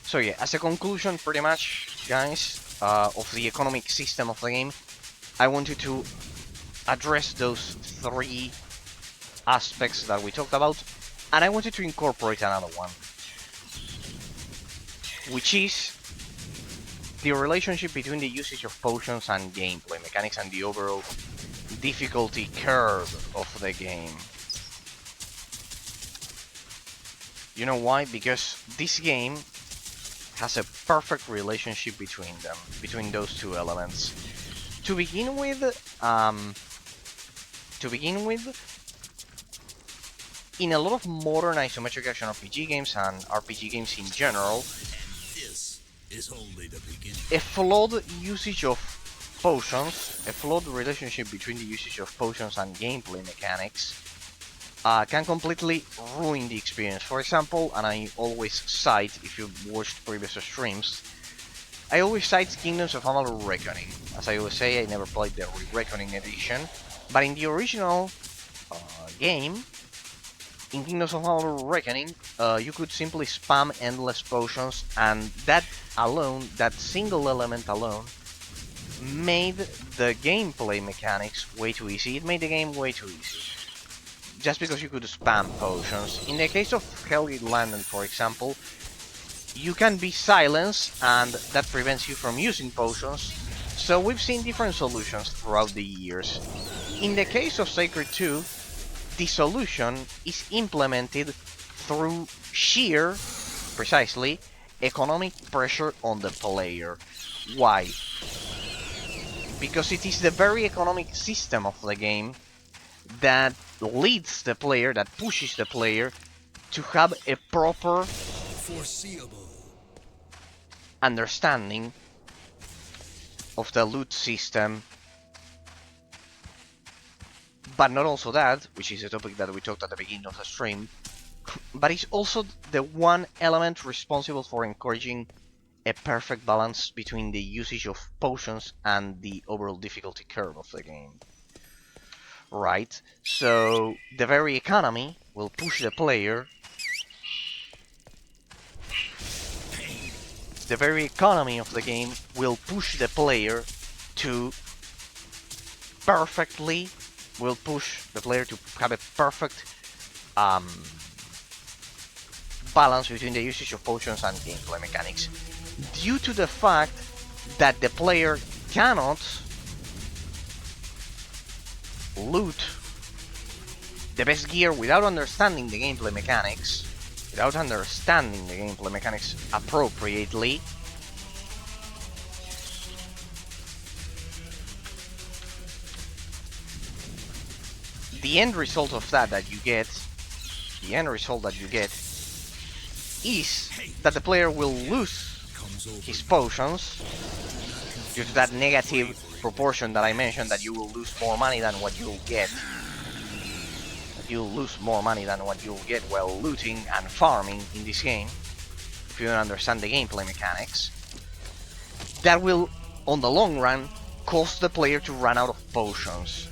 So yeah, as a conclusion, pretty much, guys, of the economic system of the game, I wanted to address those three aspects that we talked about, and I wanted to incorporate another one, which is the relationship between the usage of potions and gameplay mechanics and the overall difficulty curve of the game. You know why? Because this game has a perfect relationship between them, between those two elements. To begin with, in a lot of modern isometric action RPG games and RPG games in general, This is only the beginning. a flawed usage of potions, a flawed relationship between the usage of potions and gameplay mechanics can completely ruin the experience. For example, and I always cite, if you've watched previous streams, I always cite Kingdoms of Amalur Reckoning. As I always say, I never played the Reckoning edition, but in the original game, in Kingdoms of Amalur Reckoning, you could simply spam endless potions, and that alone, that single element alone, made the gameplay mechanics way too easy. It made the game way too easy. Just because you could spam potions. In the case of Hellgate London, for example, you can be silenced, and that prevents you from using potions. So we've seen different solutions throughout the years. In the case of Sacred 2, the solution is implemented through sheer, precisely, economic pressure on the player. Why? Because it is the very economic system of the game that leads the player, that pushes the player to have a proper Foreseeable. understanding of the loot system. But not also that, which is a topic that we talked at the beginning of the stream, but it's also the one element responsible for encouraging a perfect balance between the usage of potions and the overall difficulty curve of the game. Right? So the very economy will push the player. The very economy of the game will push the player to perfectly. Will push the player to have a perfect balance between the usage of potions and gameplay mechanics, due to the fact that the player cannot loot the best gear without understanding the gameplay mechanics, appropriately. The end result of that you get is that the player will lose his potions due to that negative proportion that I mentioned, that you will lose more money than what you'll get. You'll lose more money than what you'll get while looting and farming in this game, if you don't understand the gameplay mechanics. That will, on the long run, cause the player to run out of potions,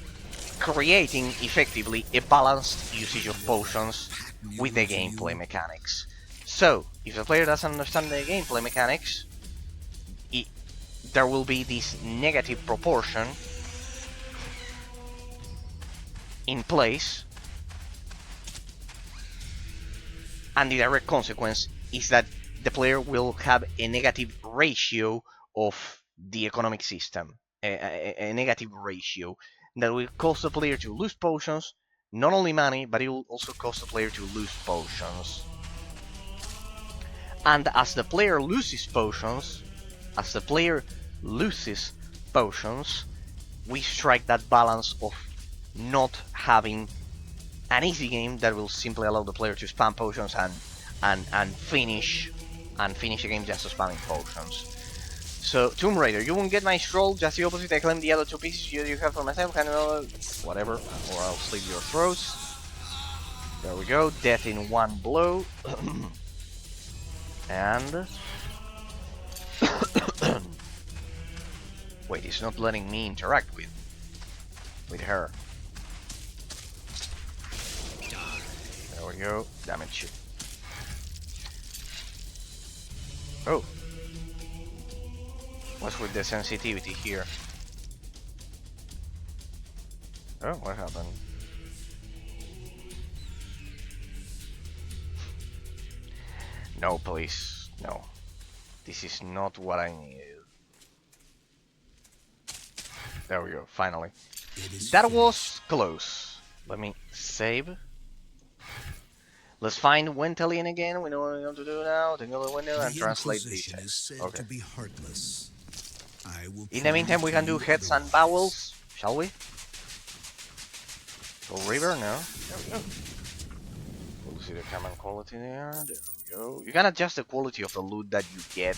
creating effectively a balanced usage of potions with the gameplay mechanics. So, if the player doesn't understand the gameplay mechanics, there will be this negative proportion in place, and the direct consequence is that the player will have a negative ratio of the economic system, a negative ratio that will cause the player to lose potions, not only money, but it will also cause the player to lose potions. And as the player loses potions, we strike that balance of not having an easy game that will simply allow the player to spam potions and finish a game just spamming potions. So, Tomb Raider, you won't get my scroll, just the opposite. I claim the other two pieces you have for myself, and whatever, or I'll slit your throats. There we go, death in one blow. And wait, it's not letting me interact with her. There we go, damage. Oh. What's with the sensitivity here? Oh, what happened? No, please. No. This is not what I needed. There we go, finally. That was close. Let me save. Let's find Wentalian again. We know what we have to do now. Take a window and translate the text. Okay. To be heartless. I will In the meantime, we can do heads and vowels, shall we? Full river, no. There we go. We'll see the command quality there. There we go. You can adjust the quality of the loot that you get.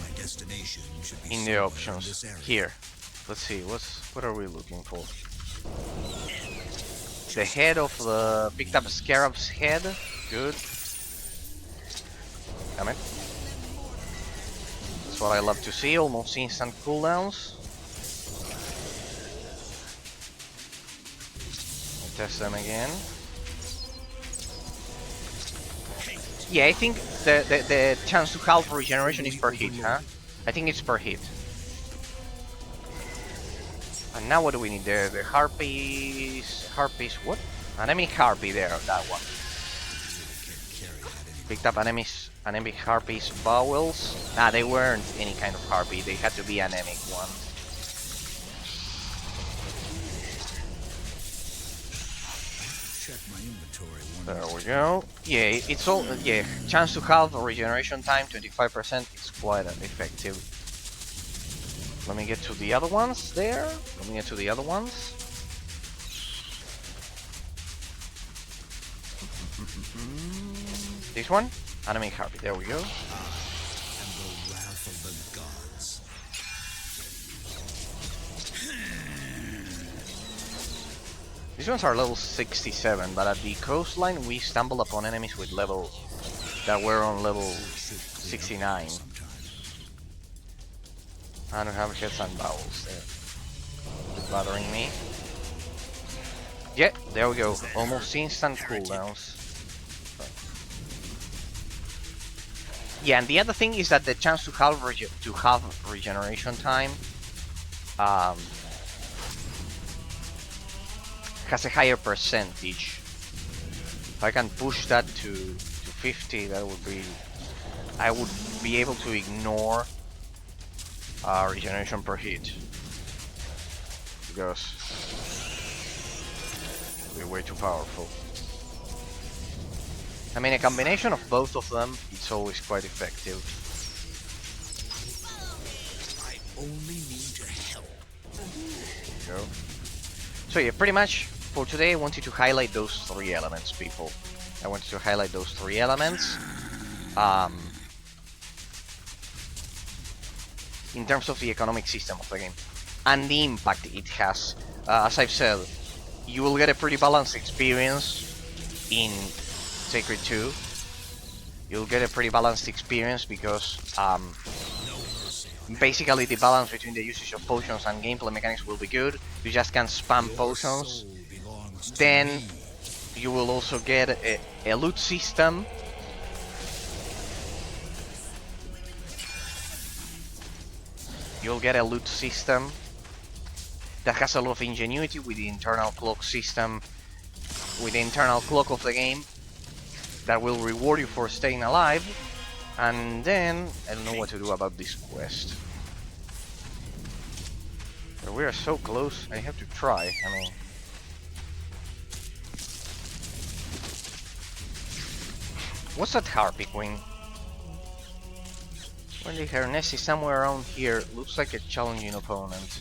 My destination should be In the options in here. Let's see. What are we looking for? The head of the picked up scarab's head. Good. Damn it. That's what I love to see. Almost instant cooldowns. I'll test them again. Yeah, I think the chance to halve regeneration is per hit, huh? I think it's per hit. And now what do we need? The harpies... Harpies... What? Enemy harpy there, that one. Picked up anemic harpies vowels. Nah, they weren't any kind of harpy. They had to be anemic one. Check my inventory. There we go. Yeah, it's all... Yeah, chance to halve regeneration time, 25%. It's quite effective. Let me get to the other ones there. Let me get to the other ones. This one? Enemy harpy. There we go. And the wrath of the gods. These ones are level 67, but at the coastline we stumble upon enemies with level that were on level 69. I don't have heads and vowels there. It's bothering me. Yeah, there we go. Almost instant cooldowns. Yeah, and the other thing is that the chance to halve regeneration time has a higher percentage. If I can push that to 50, that would be... I would be able to ignore regeneration per hit. Because it'll be way too powerful. I mean, a combination of both of them, it's always quite effective. I only need your help. There you go. So yeah, pretty much for today I wanted to highlight those three elements, people. I wanted to highlight those three elements. In terms of the economic system of the game. And the impact it has. As I've said, you will get a pretty balanced experience in Sacred 2. You'll get a pretty balanced experience because basically the balance between the usage of potions and gameplay mechanics will be good. You just can spam potions. Then you will also get a loot system. You'll get a loot system that has a lot of ingenuity with the internal clock system, with the internal clock of the game, that will reward you for staying alive. And then, I don't know what to do about this quest. But we are so close, I have to try, I mean... What's that harpy queen? Wendy, her nest is somewhere around here. Looks like a challenging opponent.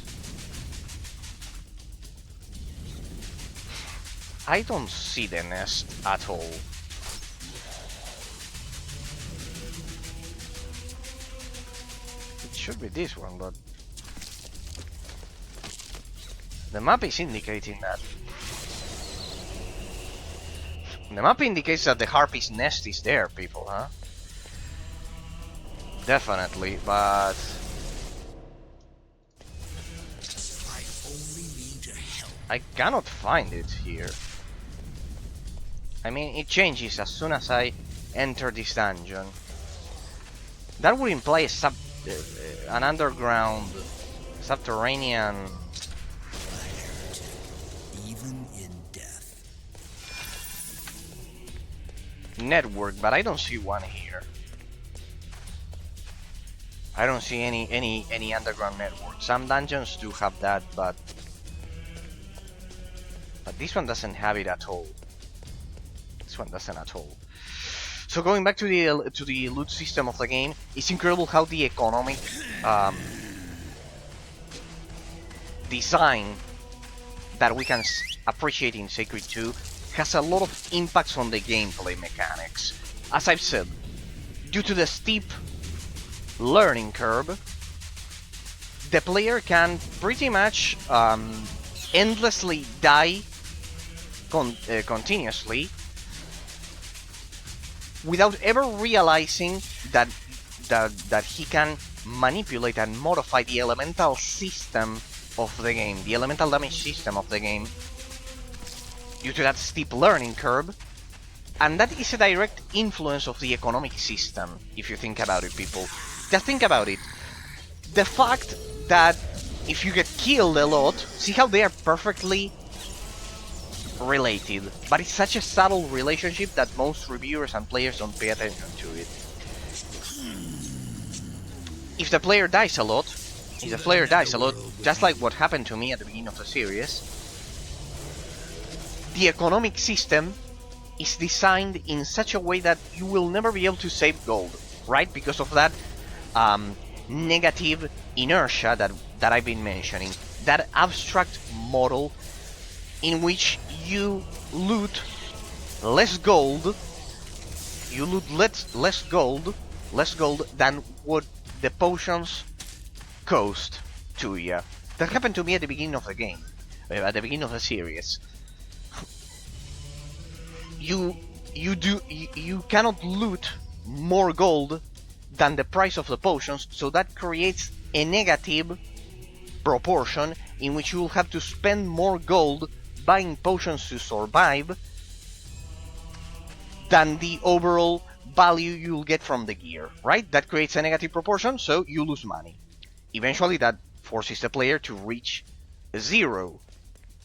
I don't see the nest at all. It should be this one, but... the map is indicating that. The map indicates that the harpy's nest is there, people, huh? Definitely, but... I only need your help. I cannot find it here. I mean, it changes as soon as I enter this dungeon. That would imply an underground, subterranean Even in death. network, but I don't see one here. I don't see any underground network. Some dungeons do have that, but this one doesn't have it at all. This one doesn't at all. So going back to the loot system of the game, it's incredible how the economic design that we can appreciate in Sacred 2 has a lot of impacts on the gameplay mechanics. As I've said, due to the steep learning curve, the player can pretty much endlessly die continuously without ever realizing that he can manipulate and modify the elemental system of the game, the elemental damage system of the game, due to that steep learning curve. And that is a direct influence of the economic system, if you think about it, people. Just think about it. The fact that if you get killed a lot, see how they are perfectly related, but it's such a subtle relationship that most reviewers and players don't pay attention to it. If the player dies a lot, just like what happened to me at the beginning of the series, the economic system is designed in such a way that you will never be able to save gold, right? Because of that negative inertia that I've been mentioning, that abstract model in which you loot less gold, less gold than what the potions cost to you. That happened to me at the beginning of the game, at the beginning of the series. You cannot loot more gold than the price of the potions, so that creates a negative proportion in which you will have to spend more gold buying potions to survive than the overall value you'll get from the gear, right? That creates a negative proportion, so you lose money. Eventually that forces the player to reach zero.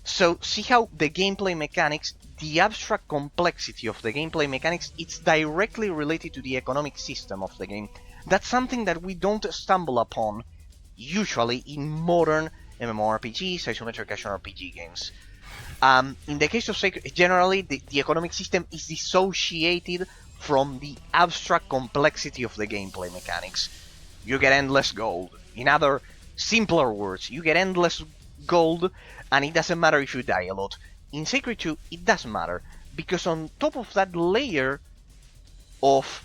So see how the gameplay mechanics, the abstract complexity of the gameplay mechanics, it's directly related to the economic system of the game. That's something that we don't stumble upon usually in modern MMORPGs, isometric action RPG games. In the case of Sacred, generally the economic system is dissociated from the abstract complexity of the gameplay mechanics. You get endless gold. In other simpler words, you get endless gold, and it doesn't matter if you die a lot. In Sacred 2, it does matter, because on top of that layer of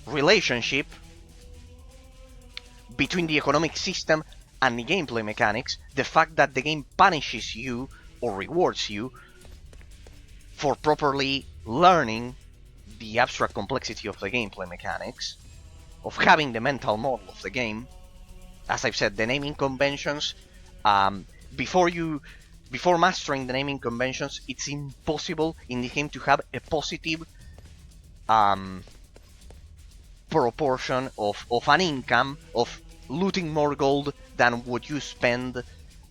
relationship between the economic system and the gameplay mechanics, the fact that the game punishes you or rewards you for properly learning the abstract complexity of the gameplay mechanics, of having the mental model of the game. As I've said, the naming conventions, before mastering the naming conventions, it's impossible in the game to have a positive proportion of an income, of looting more gold than what you spend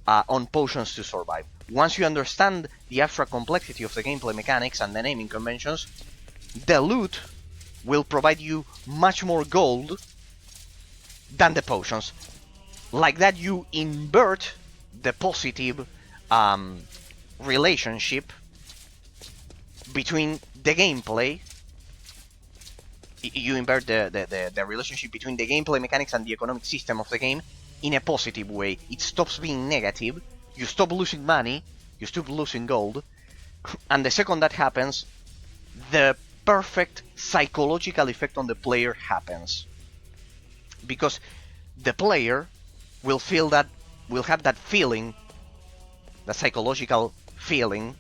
on potions to survive. Once you understand the abstract complexity of the gameplay mechanics and the naming conventions, the loot will provide you much more gold than the potions. Like that, you invert the positive relationship between the gameplay. You invert the relationship between the gameplay mechanics and the economic system of the game in a positive way. It stops being negative. You stop losing money. You stop losing gold. And the second that happens, the perfect psychological effect on the player happens. Because the player will have that feeling, the psychological feeling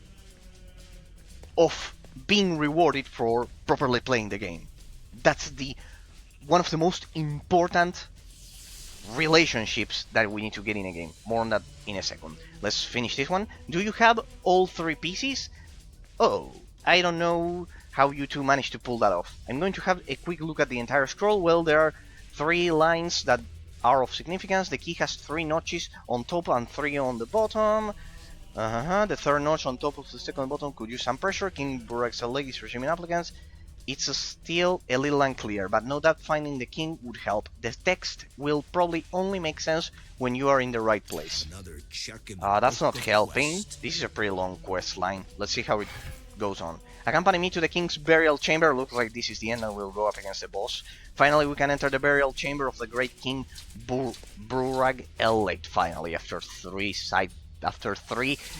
of being rewarded for properly playing the game. That's one of the most important relationships that we need to get in a game. More on that in a second. Let's finish this one. Do you have all three pieces? Oh, I don't know how you two managed to pull that off. I'm going to have a quick look at the entire scroll. Well, there are 3 lines that are of significance. The key has 3 notches on top and 3 on the bottom. The third notch on top of the second bottom could use some pressure. King Burak's leg is resuming applicants. It's still a little unclear, but know that finding the king would help. The text will probably only make sense when you are in the right place. That's not helping. This is a pretty long quest line. Let's see how it goes on. Accompany me to the king's burial chamber. Looks like this is the end and we'll go up against the boss. Finally, we can enter the burial chamber of the great king Burag Elect. Finally, after 3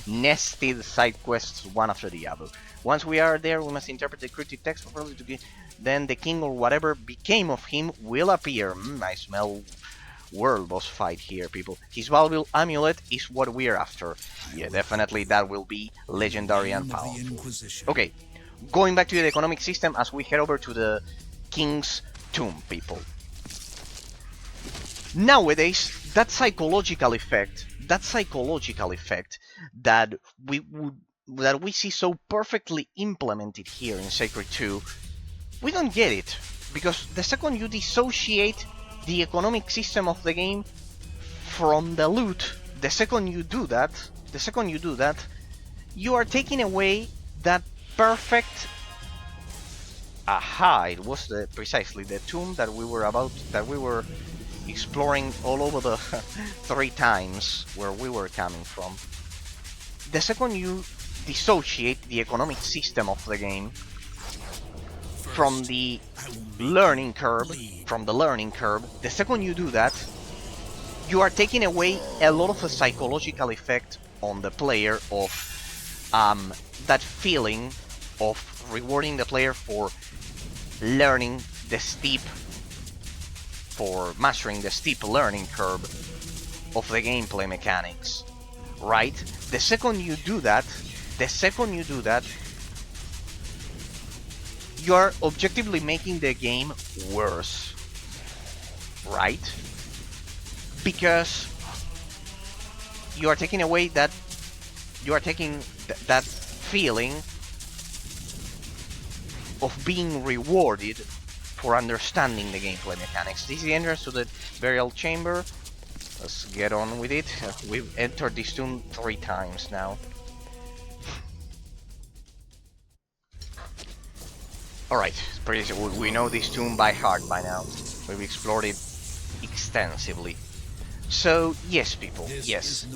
nested side quests, one after the other. Once we are there, we must interpret the cryptic text properly to then the king or whatever became of him will appear. I smell world boss fight here, people. His valuable amulet is what we're after. Yeah, definitely that will be legendary and powerful. Okay, going back to the economic system as we head over to the king's tomb, people. Nowadays, that psychological effect that we see so perfectly implemented here in Sacred 2, we don't get it, because the second you dissociate the economic system of the game from the loot, the second you do that, you are taking away that perfect. Aha! It was precisely the tomb that we were exploring all over the 3 times where we were coming from. The second you dissociate the economic system of the game from the learning curve, the second you do that, you are taking away a lot of the psychological effect on the player of that feeling of rewarding the player for learning the steep, for mastering the steep learning curve of the gameplay mechanics, right? The second you do that, you are objectively making the game worse, right? Because you are taking away that, that feeling of being rewarded for understanding the gameplay mechanics. This is the entrance to the burial chamber. Let's get on with it. We've entered this tomb 3 times now. Alright, we know this tomb by heart by now. We've explored it extensively. So, yes, people, yes.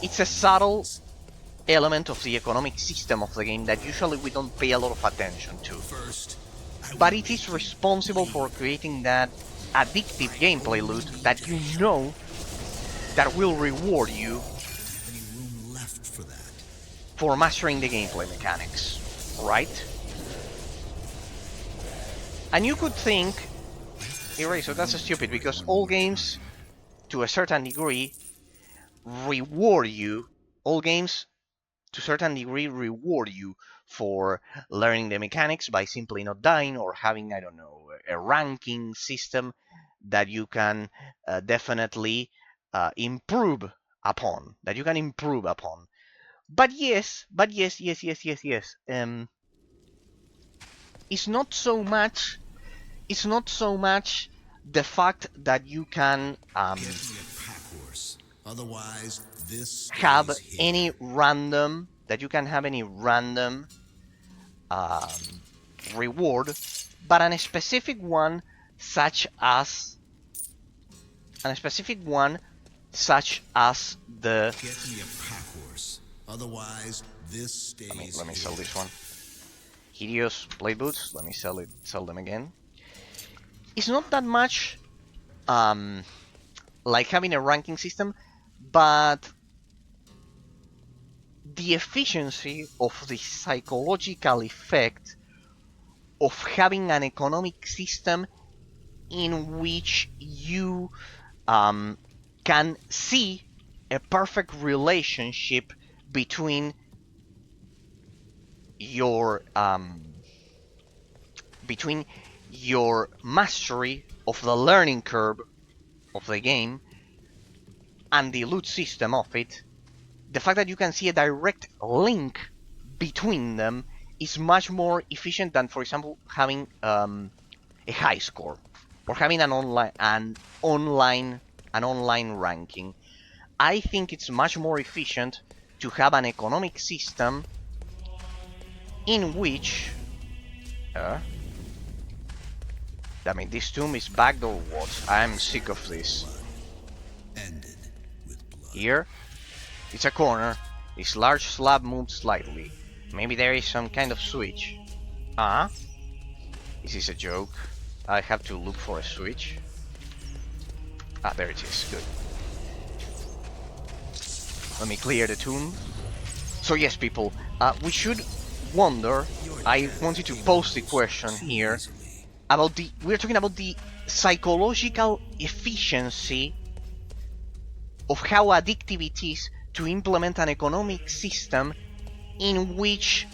It's a subtle element of the economic system of the game that usually we don't pay a lot of attention to. But it is responsible for creating that addictive gameplay loop that you know that will reward you for mastering the gameplay mechanics, right? And you could think, Eraser, that's stupid, because all games, to a certain degree, reward you, for learning the mechanics by simply not dying or having, I don't know, a ranking system that you can definitely improve upon. But yes. It's not so much the fact that you can have any random reward, but a specific one such as the let me sell this one. Hideous blade boots. Let me sell them again. It's not that much like having a ranking system, but the efficiency of the psychological effect of having an economic system in which you can see a perfect relationship between your mastery of the learning curve of the game and the loot system of it, the fact that you can see a direct link between them is much more efficient than, for example, having a high score or having an online ranking. I think it's much more efficient to have an economic system in which damn it, this tomb is backed or what? I'm sick of this. Ended with blood. Here, it's a corner. This large slab moves slightly. Maybe there is some kind of switch. Ah? Is this a joke? I have to look for a switch. Ah, there it is. Good. Let me clear the tomb. So yes, people, we should wonder. I wanted to pose the question here about the. We're talking about the psychological efficiency of how addictive it is to implement an economic system in which,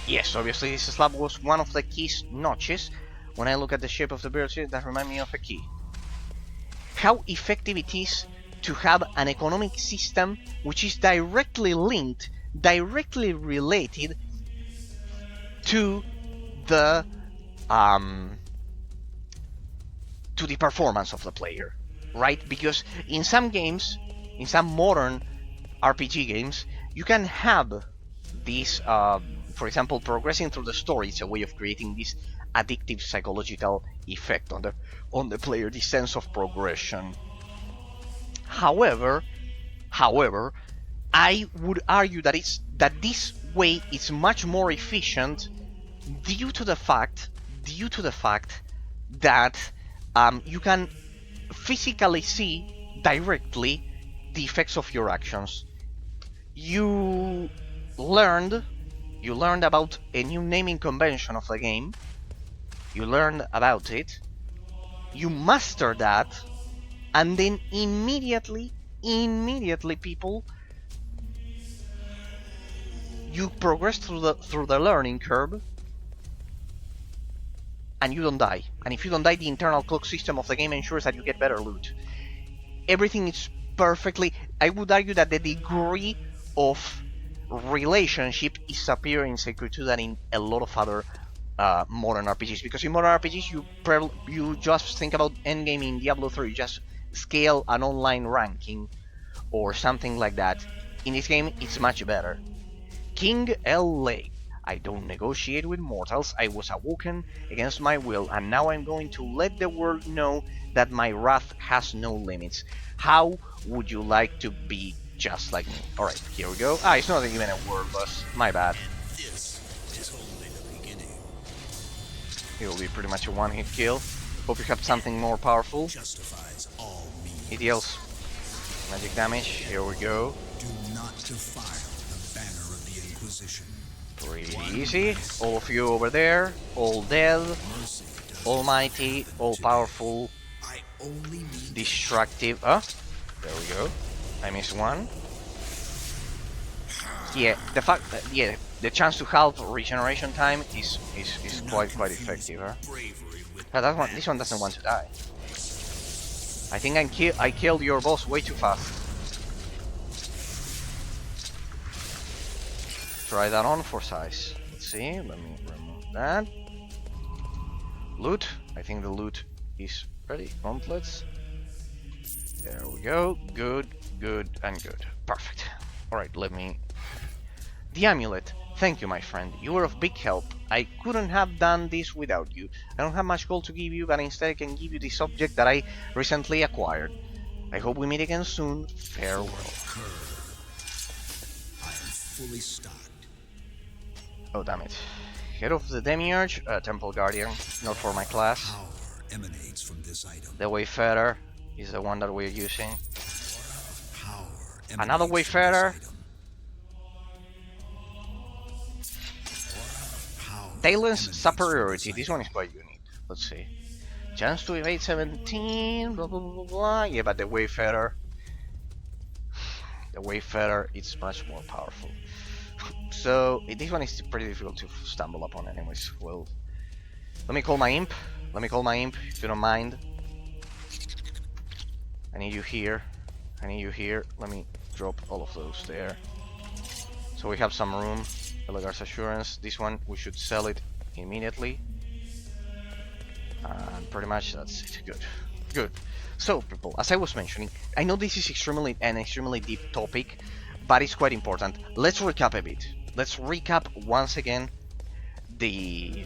yes, obviously this slab was one of the key's notches. When I look at the shape of the bird, that reminds me of a key. How effective it is to have an economic system which is directly linked, directly related to the performance of the player, right? Because in some games, in some modern RPG games, you can have this, for example, progressing through the story is a way of creating this addictive psychological effect on the player, this sense of progression. However, I would argue that this way is much more efficient due to the fact that you can physically see directly the effects of your actions. You learned about a new naming convention of the game. You learned about it. You mastered that, and then immediately, people, you progress through the learning curve, and you don't die. And if you don't die, the internal clock system of the game ensures that you get better loot. Everything is perfectly. I would argue that the degree of relationship is superior in Sekiro 2 than in a lot of other modern RPGs. Because in modern RPGs, you just think about endgame in Diablo 3. You just scale an online ranking or something like that. In this game, it's much better. King LA. I don't negotiate with mortals. I was awoken against my will, and now I'm going to let the world know that my wrath has no limits. How would you like to be just like me? Alright, here we go. Ah, it's not even a world boss. My bad. This is only the beginning. It'll be pretty much a one-hit kill. Hope you have something more powerful. Justifies all means. It deals magic damage. Here we go. Do not defile the banner of the Inquisition. Pretty easy. All of you over there, all dead, almighty, all-powerful, I only need destructive. There we go. I missed one. Yeah, the fact that the chance to halve regeneration time is quite effective. This one doesn't want to die. I think I killed your boss way too fast. Try that on for size. Let's see. Let me remove that. Loot. I think the loot is ready. Gauntlets. There we go. Good, and good. Perfect. Alright, let me... The amulet. Thank you, my friend. You were of big help. I couldn't have done this without you. I don't have much gold to give you, but instead I can give you this object that I recently acquired. I hope we meet again soon. Farewell. I am fully stocked. Oh, damn it. Head of the Demiurge, Temple Guardian, not for my class. Power emanates from this item. The Wayfarer is the one that we're using. Power Another emanates Wayfarer. from this item. Power Talent's emanates superiority. from This one is quite unique. Let's see. Chance to evade 17, blah blah blah blah blah. Yeah, but the Wayfarer, it's much more powerful. So this one is pretty difficult to stumble upon, anyways. Well, let me call my imp. If you don't mind. I need you here. I need you here. Let me drop all of those there. So we have some room. Elegars Assurance. This one, we should sell it immediately. And pretty much that's it. Good. Good. So, people, as I was mentioning, I know this is an extremely deep topic, but it's quite important. Let's recap a bit. Let's recap once again the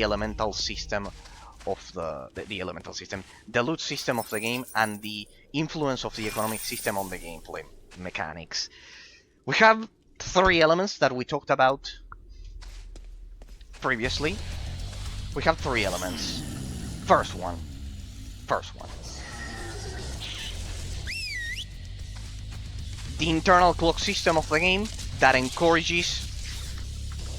elemental system of the elemental system, the loot system of the game, and the influence of the economic system on the gameplay mechanics. We have 3 elements that we talked about previously. We have 3 elements. First one. The internal clock system of the game that encourages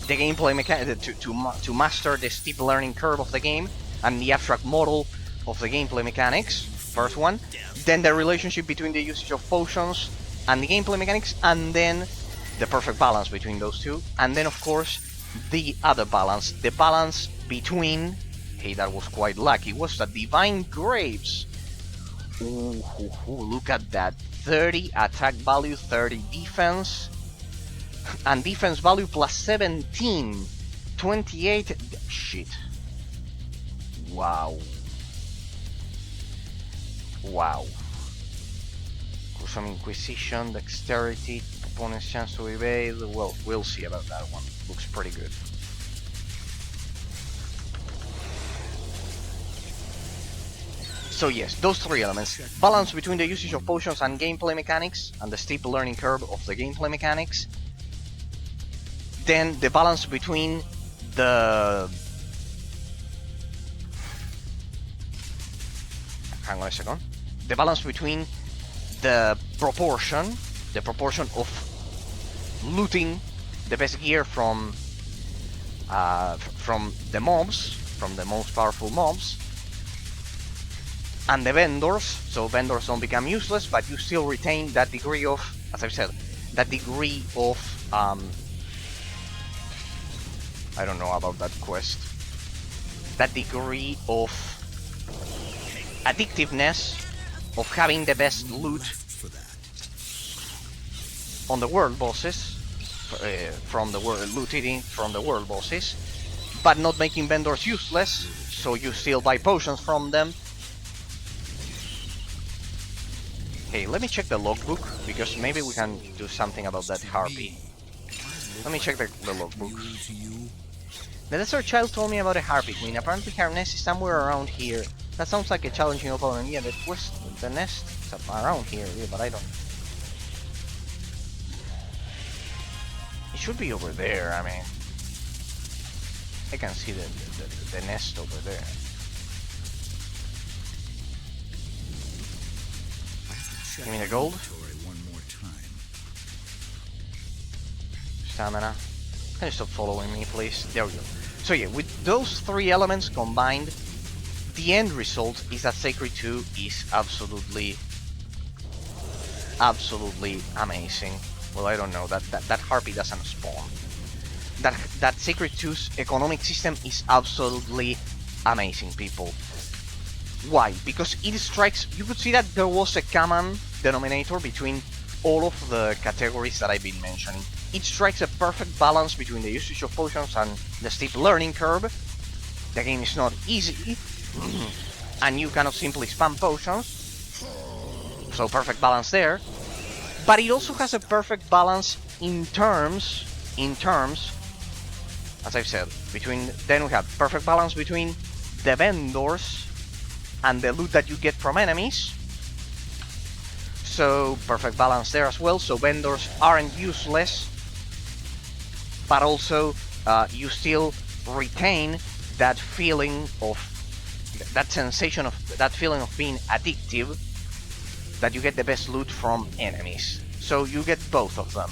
the gameplay mechanic to master the steep learning curve of the game and the abstract model of the gameplay mechanics. First one. Then the relationship between the usage of potions and the gameplay mechanics, and then the perfect balance between those two. And then, of course, the other balance, the balance between, hey, that was quite lucky, was the Divine Grapes. Ooh, look at that. 30 attack value, 30 defense, and defense value plus 17, 28. Shit. Wow. Some Inquisition, Dexterity, opponent's chance to evade. Well, we'll see about that one. Looks pretty good. So yes, those 3 elements. Balance between the usage of potions and gameplay mechanics, and the steep learning curve of the gameplay mechanics. Then the balance between the... Hang on a second. The balance between the proportion of looting the best gear from the mobs, from the most powerful mobs, and the vendors, so vendors don't become useless, but you still retain that degree of, as I've said, that degree of, I don't know about that quest, that degree of addictiveness of having the best loot on the world bosses, from the world looting from the world bosses, but not making vendors useless, so you still buy potions from them. Hey, let me check the logbook, because maybe we can do something about that harpy. Let me check the logbook. The desert child told me about a harpy queen. Apparently her nest is somewhere around here. That sounds like a challenging opponent. Yeah, the nest is around here, yeah, but I don't... It should be over there, I mean... I can see the nest over there. Give me the gold. Stamina. Can you stop following me, please? There we go. So yeah, with those 3 elements combined, the end result is that Sacred 2 is absolutely amazing. Well, I don't know, that harpy doesn't spawn. That Sacred 2's economic system is absolutely amazing, people. Why? Because it strikes, you could see that there was a common denominator between all of the categories that I've been mentioning. It strikes a perfect balance between the usage of potions and the steep learning curve. The game is not easy, and you cannot simply spam potions, so perfect balance there. But it also has a perfect balance in terms, as I've said, then we have perfect balance between the vendors and the loot that you get from enemies. So perfect balance there as well, so vendors aren't useless, but also you still retain that feeling of, that sensation of, that feeling of being addictive, that you get the best loot from enemies. So you get both of them.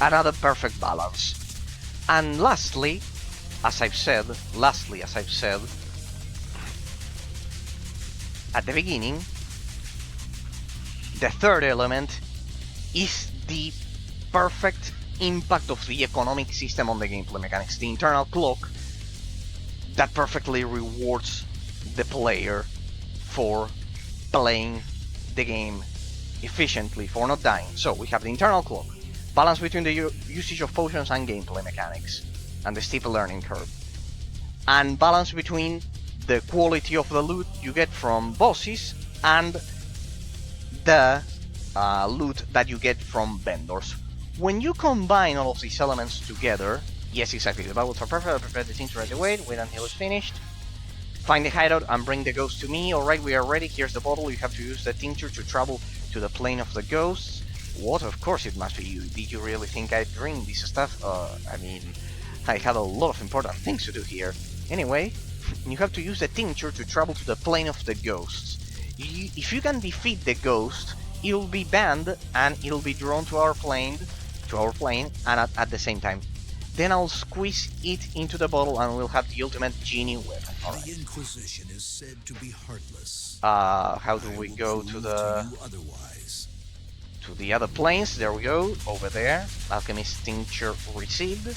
Another perfect balance. And lastly, as I've said, at the beginning, the third element is the perfect impact of the economic system on the gameplay mechanics. The internal clock that perfectly rewards the player for playing the game efficiently, for not dying. So we have the internal clock, balance between the usage of potions and gameplay mechanics, and the steep learning curve, and balance between the quality of the loot you get from bosses and the loot that you get from vendors. When you combine all of these elements together, yes, exactly, the bubbles are perfect. Prepare the things right away, wait until it's finished. Find the hideout and bring the ghost to me. Alright, we are ready. Here's the bottle. You have to use the tincture to travel to the plane of the ghosts. What? Of course it must be you. Did you really think I'd drink this stuff? I mean, I had a lot of important things to do here. Anyway, you have to use the tincture to travel to the plane of the ghosts. If you can defeat the ghost, it'll be banned and it'll be drawn to our plane, and at the same time. Then I'll squeeze it into the bottle and we'll have the ultimate genie weapon. Alright. The Inquisition is said to be heartless. How do we go to the other planes? There we go, over there. Alchemist tincture received.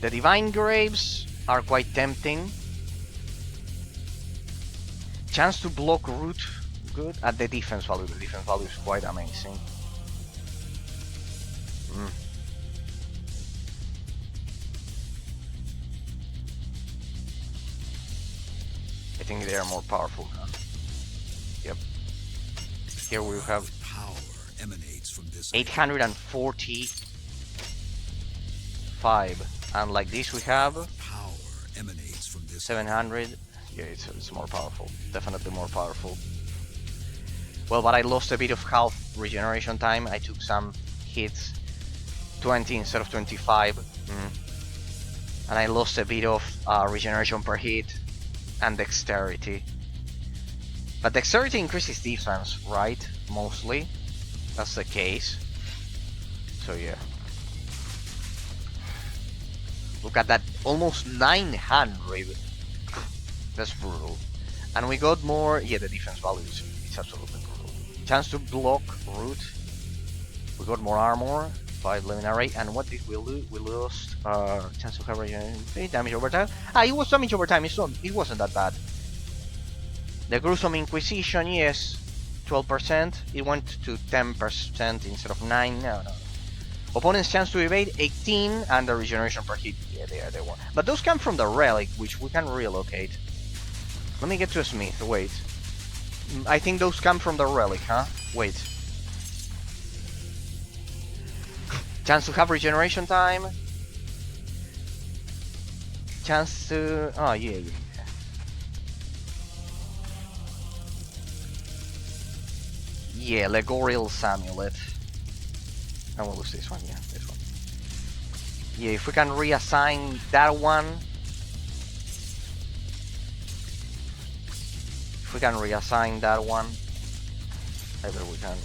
The divine graves are quite tempting. Chance to block root, good. At the defense value is quite amazing. I think they are more powerful now. Yep. Here we have power emanates from this 845, and like this we have power emanates from this 700. Yeah, it's more powerful. Definitely more powerful. Well, but I lost a bit of health regeneration time. I took some hits, 20 instead of 25, and I lost a bit of regeneration per hit and dexterity. But dexterity increases defense, right? Mostly. That's the case. So yeah. Look at that, almost 900. That's brutal. And we got more, yeah, the defense value is absolutely brutal. Chance to block root. We got more armor, 5 luminary, and what did we lose? We lost chance to cover damage over time. It was damage over time, it wasn't that bad. The gruesome inquisition, yes, 12%. It went to 10% instead of 9. No. Opponent's chance to evade 18, and the regeneration per hit, yeah, they won. But those come from the relic, which we can relocate. Let me get to a smith, wait. I think those come from the relic, huh? Wait. Chance to have regeneration time. Chance to... oh, yeah. Yeah, Legoriel's amulet. I will lose this one, yeah, this one. Yeah, if we can reassign that one. If we can reassign that one. I bet we can.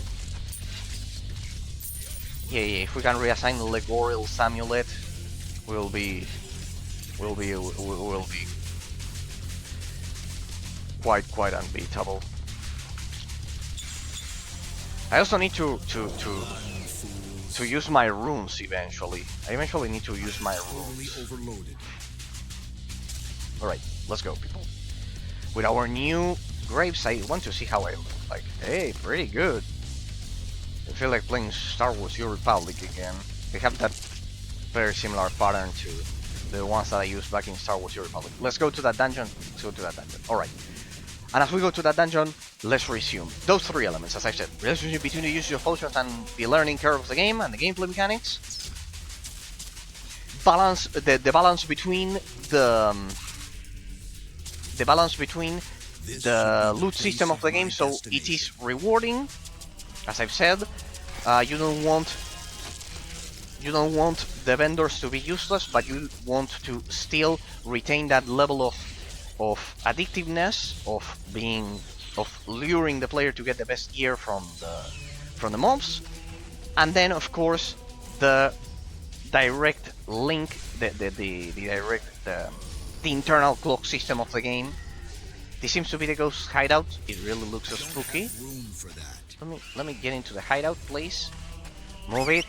Yeah, if we can reassign Legoriel's amulet, we'll be quite unbeatable. I also need to use my runes eventually. I eventually need to use my runes. Alright, let's go, people. With our new graves, I want to see how I look like. Hey, pretty good. I feel like playing Star Wars New Republic again. They have that very similar pattern to the ones that I used back in Star Wars New Republic. Let's go to that dungeon. Alright. And as we go to that dungeon, let's resume. Those 3 elements, as I said. Relationship between the usage of potions and the learning curve of the game and the gameplay mechanics. Balance, the balance between the loot system of the game, so it is rewarding. As I've said, you don't want the vendors to be useless, but you want to still retain that level of addictiveness, of luring the player to get the best gear from the mobs, and then of course the direct link, the internal clock system of the game. This seems to be the ghost hideout. It really looks so spooky. Let me get into the hideout, please. Move it.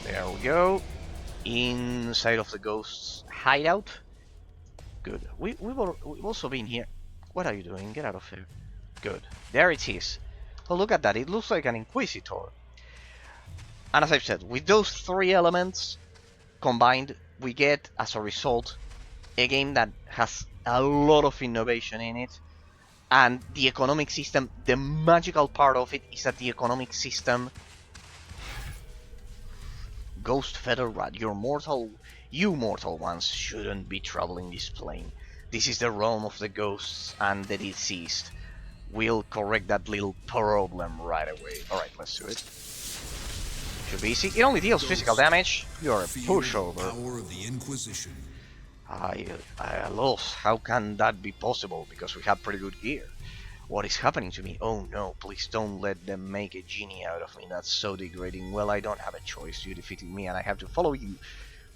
There we go. inside of the ghost's hideout. Good. We've also been here. What are you doing? Get out of here. Good. There it is. Oh, look at that. It looks like an Inquisitor. And as I've said, with those three elements combined, we get, as a result, a game that has a lot of innovation in it. And the economic system, the magical part of it is that the economic system, Ghost Feather Rat, you mortal ones shouldn't be traveling this plane. This is the realm of the ghosts and the deceased. We'll correct that little problem right away. Alright, let's do it. Should be easy. It only deals physical damage. You're a pushover. Power of the Inquisition. I lost. How can that be possible? Because we have pretty good gear. What is happening to me? Oh no, please don't let them make a genie out of me. That's so degrading. Well, I don't have a choice. You defeated me and I have to follow you.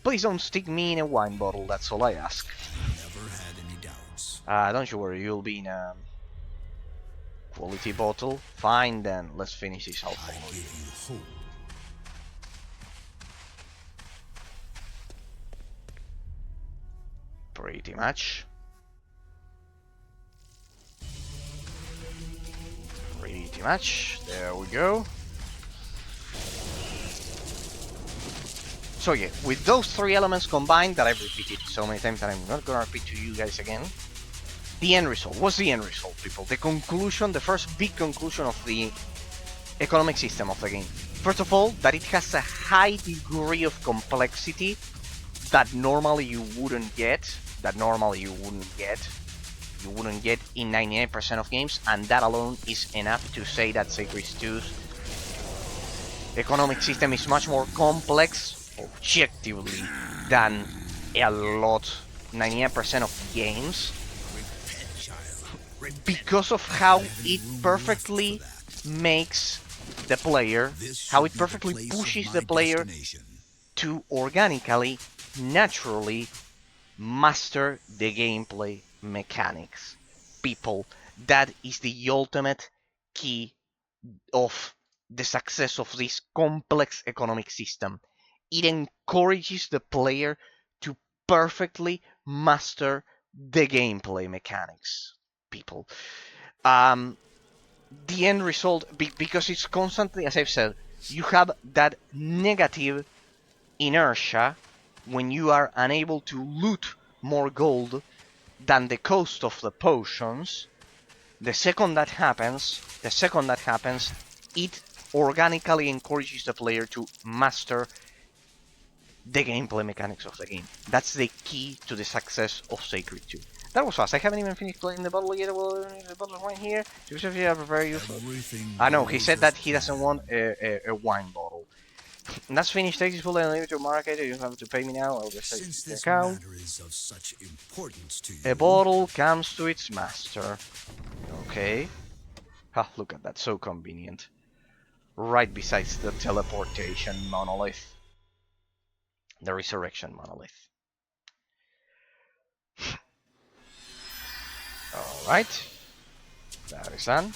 Please don't stick me in a wine bottle. That's all I ask. Never had any doubts. Don't you worry. You'll be in a quality bottle. Fine then. Let's finish this. I'll I follow you. give you hope. Pretty much. Pretty much. There we go. So yeah, with those three elements combined that I've repeated so many times that I'm not gonna repeat to you guys again, the end result. What's the end result, people? The conclusion, the first big conclusion of the economic system of the game. First of all, that it has a high degree of complexity that normally you wouldn't get. You wouldn't get in 99% of games, and that alone is enough to say that Sacred 2's economic system is much more complex, objectively, than a lot, 99% of games, because of how it perfectly makes the player, how it perfectly pushes the player to organically, naturally master the gameplay mechanics. People, that is the ultimate key of the success of this complex economic system. It encourages the player to perfectly master the gameplay mechanics. People, the end result, because it's constantly, as I've said, you have that negative inertia when you are unable to loot more gold than the cost of the potions. The second that happens, it organically encourages the player to master the gameplay mechanics of the game. That's the key to the success of Sacred 2. That was fast. I haven't even finished playing the bottle yet. Well, the bottle's right here. Joseph, you are very useful. I know, he said that he doesn't want a wine bottle. And that's finished. Take this bullet and leave it to a market. You don't have to pay me now. I'll just take the account. Is of such importance to you. A bottle comes to its master. Okay. Ha, look at that. So convenient. Right besides the teleportation monolith. The resurrection monolith. Alright. That is done.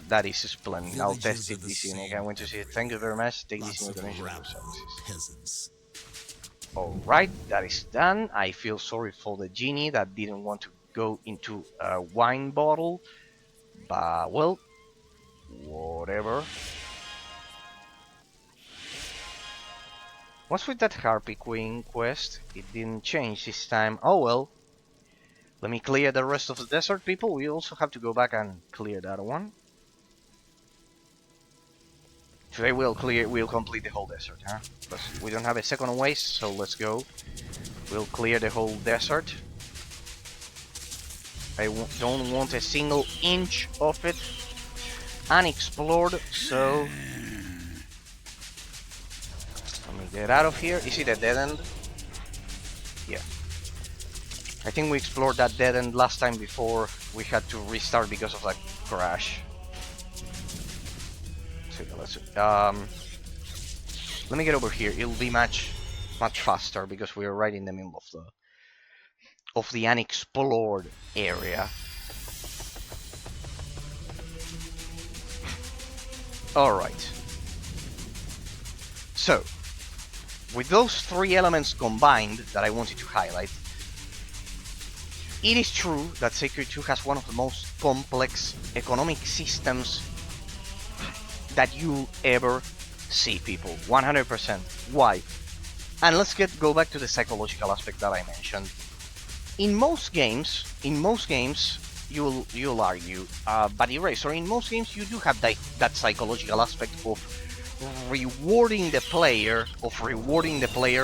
That is splendid. I'll test it this evening. I went to see it. Thank you very much. Take this into donation for services. Alright, that is done. I feel sorry for the genie that didn't want to go into a wine bottle. But, well, whatever. What's with that Harpy Queen quest? It didn't change this time. Oh well. Let me clear the rest of the desert, people. We also have to go back and clear that one. Today we'll complete the whole desert, huh? But we don't have a second waste, so let's go. We'll clear the whole desert. I don't want a single inch of it unexplored, so let me get out of here. Is it a dead end? Yeah. I think we explored that dead end last time before we had to restart because of that crash. Let me get over here. It'll be much faster because we're right in the middle of the unexplored area. All right. So With those three elements combined that I wanted to highlight, it is true that Sacred 2 has one of the most complex economic systems that you ever see, people. 100%. Why? And let's go back to the psychological aspect that I mentioned. In most games, you'll argue, but Eraser, in most games you do have that psychological aspect of rewarding the player,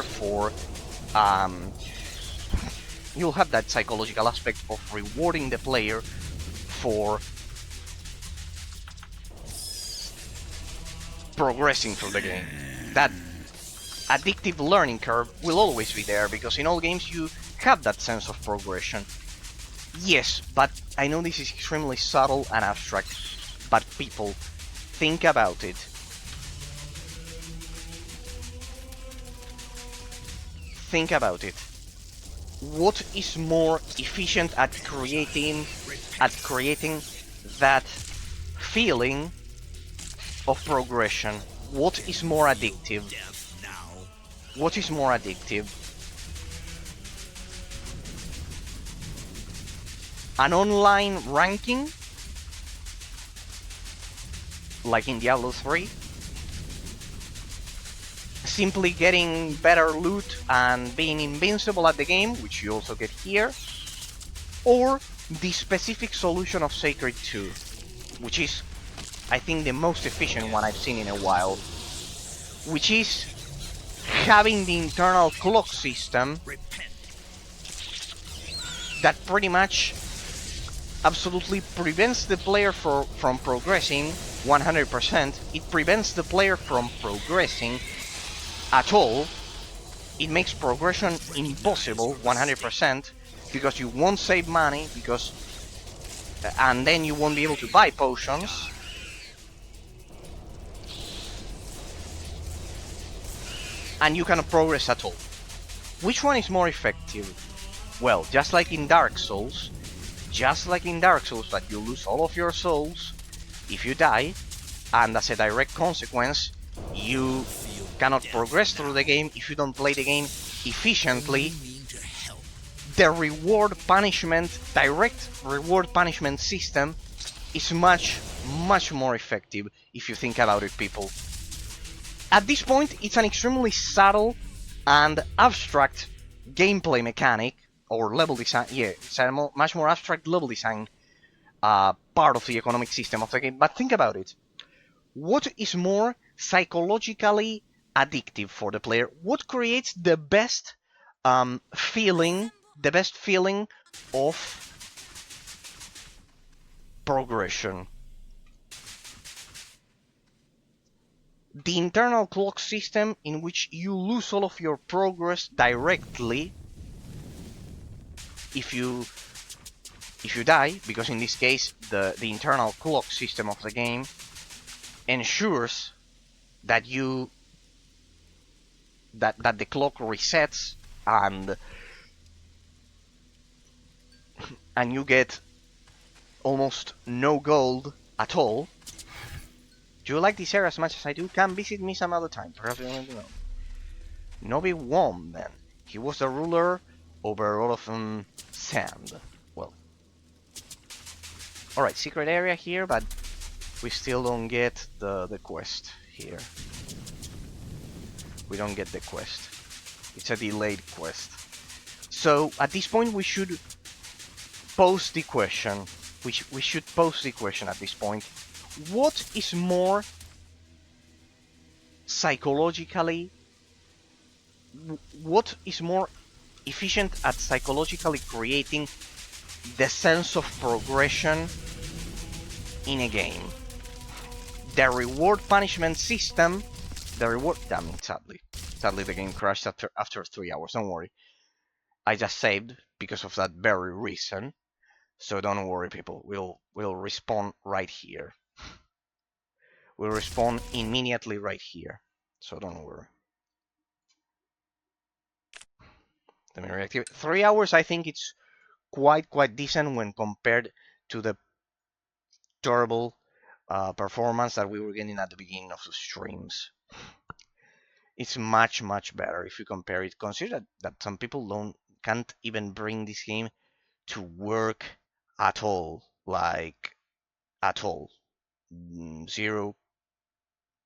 for you'll have that psychological aspect of rewarding the player for progressing through the game. That addictive learning curve will always be there, because in all games you have that sense of progression. Yes, but I know this is extremely subtle and abstract, but people, think about it. Think about it. What is more efficient at creating that feeling of progression? What is more addictive? What is more addictive? An online ranking, like in Diablo 3? Simply getting better loot and being invincible at the game, which you also get here? Or the specific solution of Sacred 2, which is, I think, the most efficient one I've seen in a while, which is having the internal clock system that pretty much absolutely prevents the player from progressing 100%. It prevents the player from progressing at all. It makes progression impossible 100%, because you won't save money, and then you won't be able to buy potions. And you cannot progress at all. Which one is more effective? Well, just like in Dark Souls, that you lose all of your souls if you die, and as a direct consequence, you cannot progress through the game if you don't play the game efficiently. The direct reward punishment system is much more effective, if you think about it, people. At this point, it's an extremely subtle and abstract gameplay mechanic, or level design. Yeah, it's a much more abstract level design part of the economic system of the game. But think about it. What is more psychologically addictive for the player? What creates the best feeling of progression? The internal clock system, in which you lose all of your progress directly if you die, because in this case the internal clock system of the game ensures that that the clock resets and you get almost no gold at all. Do you like this area as much as I do? Come visit me some other time, perhaps you want to know. Nobi won then. He was the ruler over a lot of sand. Well. Alright, secret area here, but we still don't get the quest here. We don't get the quest. It's a delayed quest. So at this point we should pose the question. We should pose the question at this point. What is more psychologically... What is more efficient at psychologically creating the sense of progression in a game? The reward punishment system... Damn it, sadly the game crashed after 3 hours. Don't worry. I just saved because of that very reason. So don't worry, people. We'll respawn right here. We'll respawn immediately right here. So don't worry. Let me reactivate. 3 hours, I think it's quite decent when compared to the terrible performance that we were getting at the beginning of the streams. It's much, much better if you compare it. Consider that some people can't even bring this game to work at all, like at all. Zero.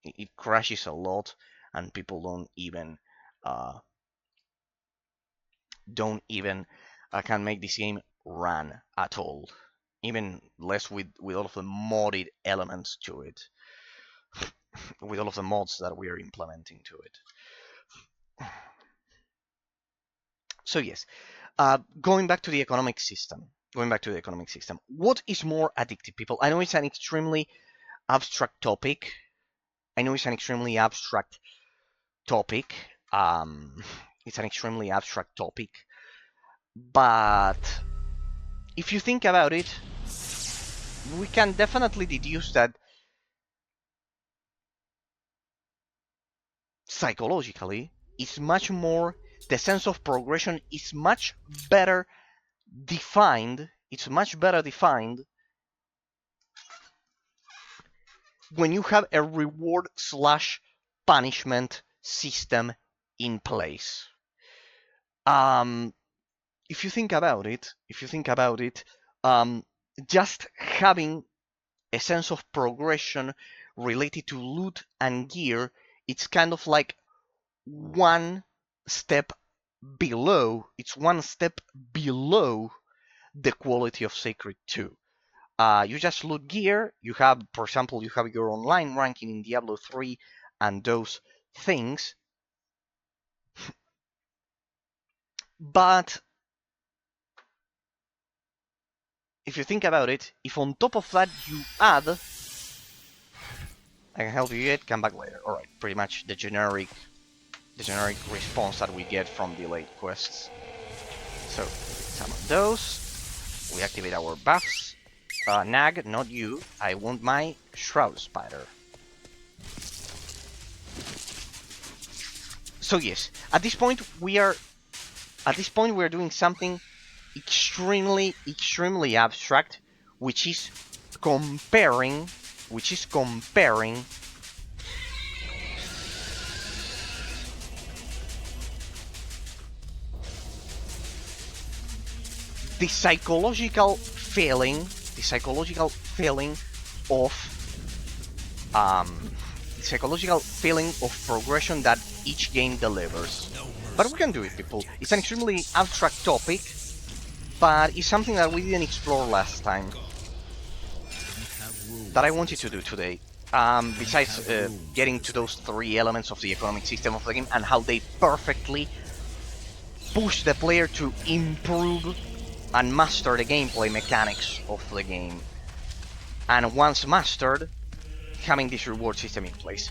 It crashes a lot, and people uh, don't even can make this game run at all. Even less with all of the modded elements to it, with all of the mods that we are implementing to it. So yes, going back to the economic system. What is more addictive, people? I know it's an extremely abstract topic. It's an extremely abstract topic. But if you think about it, we can definitely deduce that psychologically, it's much more, the sense of progression is much better defined. It's much better defined when you have a reward slash punishment system in place. If you think about it, just having a sense of progression related to loot and gear, it's kind of like one step below. It's one step below the quality of Sacred 2. You just loot gear. You have, for example, you have your online ranking in Diablo 3 and those things. But if you think about it, if on top of that you add, I can help you yet, come back later. Alright, pretty much the generic response that we get from delayed quests. So, summon those. We activate our buffs. Nag, not you. I want my Shroud Spider. So yes, at this point we're doing something extremely abstract, which is comparing the psychological feeling of progression that each game delivers. But we can do it, people. It's an extremely abstract topic, but it's something that we didn't explore last time that I wanted to do today. Besides getting to those three elements of the economic system of the game and how they perfectly push the player to improve and master the gameplay mechanics of the game. And once mastered, having this reward system in place.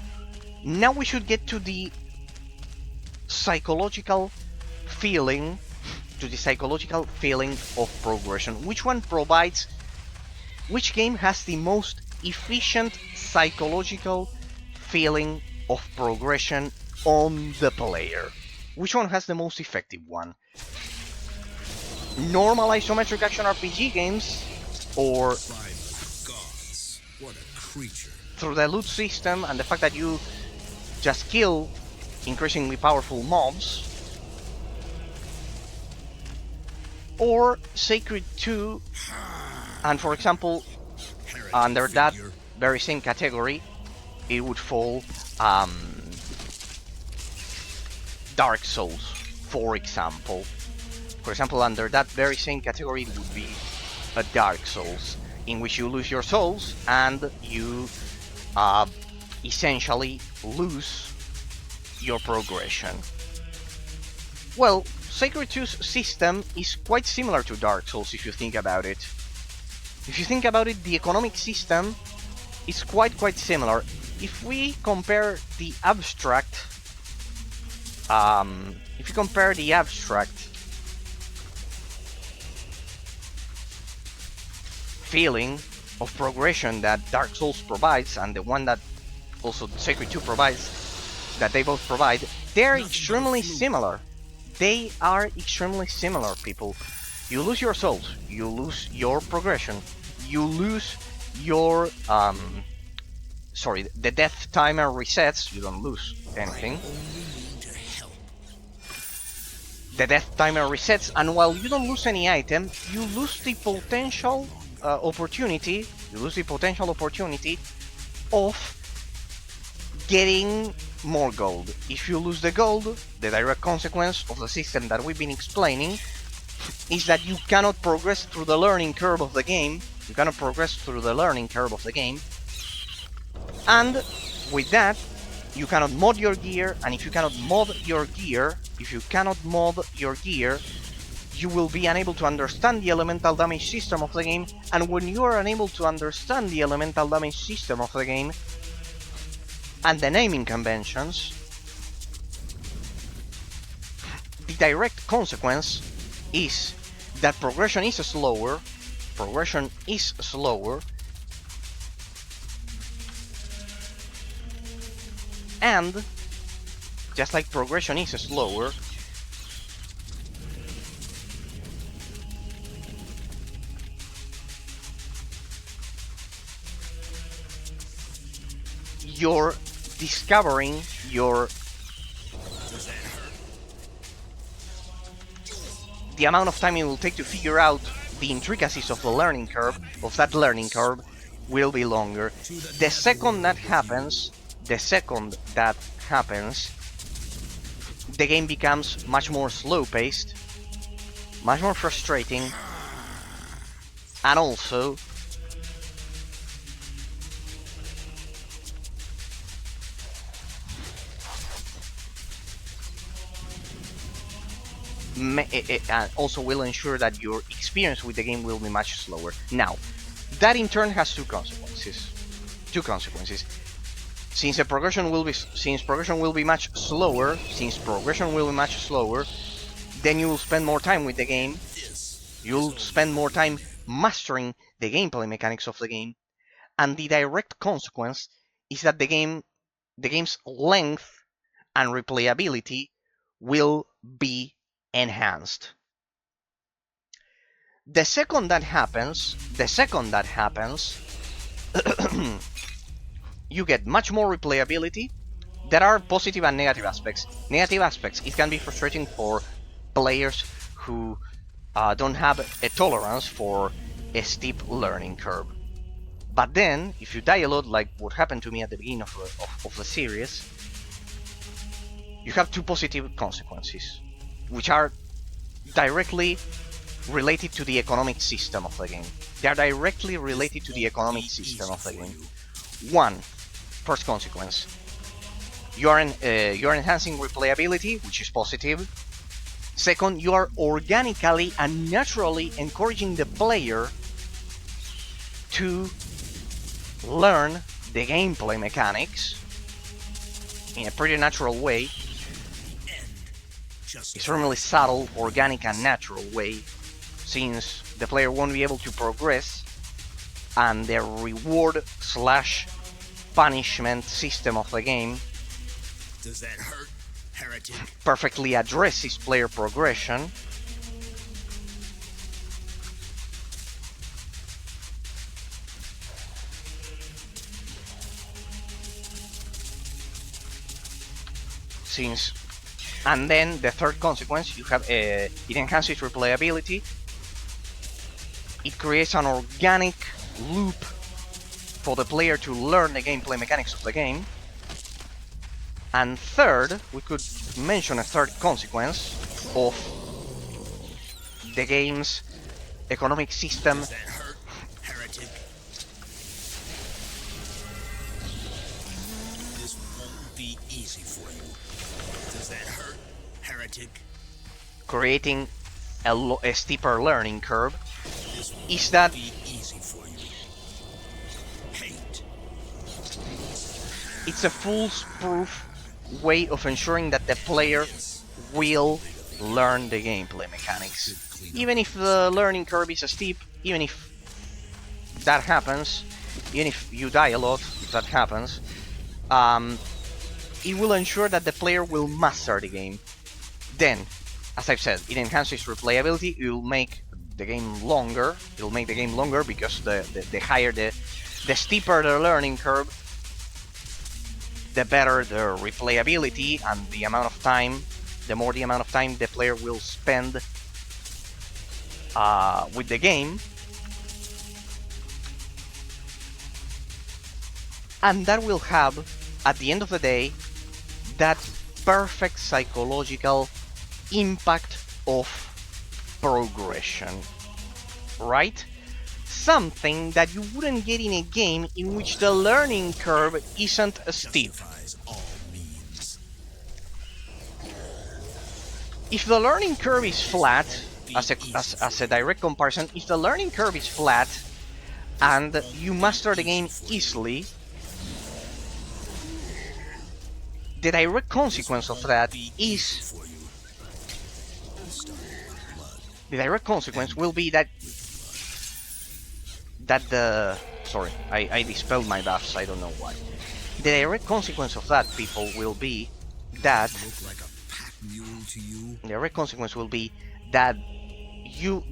Now we should get to the psychological feeling of progression. Which game has the most efficient psychological feeling of progression on the player? Which one has the most effective one? Normal isometric action RPG games, or through the loot system and the fact that you just kill increasingly powerful mobs, or Sacred 2, and for example, under that very same category, it would fall Dark Souls, for example. For example, under that very same category, it would be a Dark Souls, in which you lose your souls and you essentially lose your progression. Well, Sacred 2's system is quite similar to Dark Souls if you think about it. The economic system is quite similar. If we compare the abstract, feeling of progression that Dark Souls provides and the one that also Sacred 2 provides, that they both provide, they're extremely similar. They are extremely similar, people. You lose your souls, you lose your progression, you lose your sorry, the death timer resets, you don't lose anything. The death timer resets, and while you don't lose any item, you lose the potential opportunity. You lose the potential opportunity of getting more gold. If you lose the gold, the direct consequence of the system that we've been explaining is that you cannot progress through the learning curve of the game. You cannot progress through the learning curve of the game. And with that, you cannot mod your gear, and if you cannot mod your gear, you will be unable to understand the elemental damage system of the game, and when you are unable to understand the elemental damage system of the game and the naming conventions, the direct consequence is that progression is slower, and just like progression is slower, you're discovering the amount of time it will take to figure out the intricacies of the learning curve, will be longer. The second that happens, the game becomes much more slow-paced, much more frustrating, and also will ensure that your experience with the game will be much slower. Now, that in turn has two consequences. Since progression will be much slower, then you will spend more time with the game. You'll spend more time mastering the gameplay mechanics of the game, and the direct consequence is that the game's length and replayability will be enhanced. The second that happens, you get much more replayability. There are positive and negative aspects. It can be frustrating for players who don't have a tolerance for a steep learning curve. But then, if you die a lot, like what happened to me at the beginning of the series, you have two positive consequences, which are directly related to the economic system of the game. One, first consequence, you are enhancing replayability, which is positive. Second, you are organically and naturally encouraging the player to learn the gameplay mechanics in a pretty natural way. Extremely subtle, organic, and natural way, since the player won't be able to progress, and the reward/punishment system of the game Does that hurt, heretic? perfectly addresses player progression. And then the third consequence, you have it enhances replayability. It creates an organic loop for the player to learn the gameplay mechanics of the game. And third, we could mention a third consequence of the game's economic system. Does that hurt, heretic? This won't be easy for you. Does that hurt, heretic? Creating a steeper learning curve. This won't Is that be easy for you. Hate. it's a foolproof way of ensuring that the player will learn the gameplay mechanics. Even if the learning curve is steep, even if that happens, even if you die a lot, if that happens, it will ensure that the player will master the game. Then, as I've said, it enhances replayability. It will make the game longer. It will make the game longer because the higher the steeper the learning curve, the better the replayability and the amount of time, the more the amount of time the player will spend with the game. And that will have, at the end of the day, that perfect psychological impact of progression, right? Something that you wouldn't get in a game in which the learning curve isn't steep. If the learning curve is flat, as a direct comparison, if the learning curve is flat and you master the game easily, the direct consequence of that is... The direct consequence will be that the... Sorry, I dispelled my buffs, I don't know why. The direct consequence of that, people, will be that... The direct consequence will be that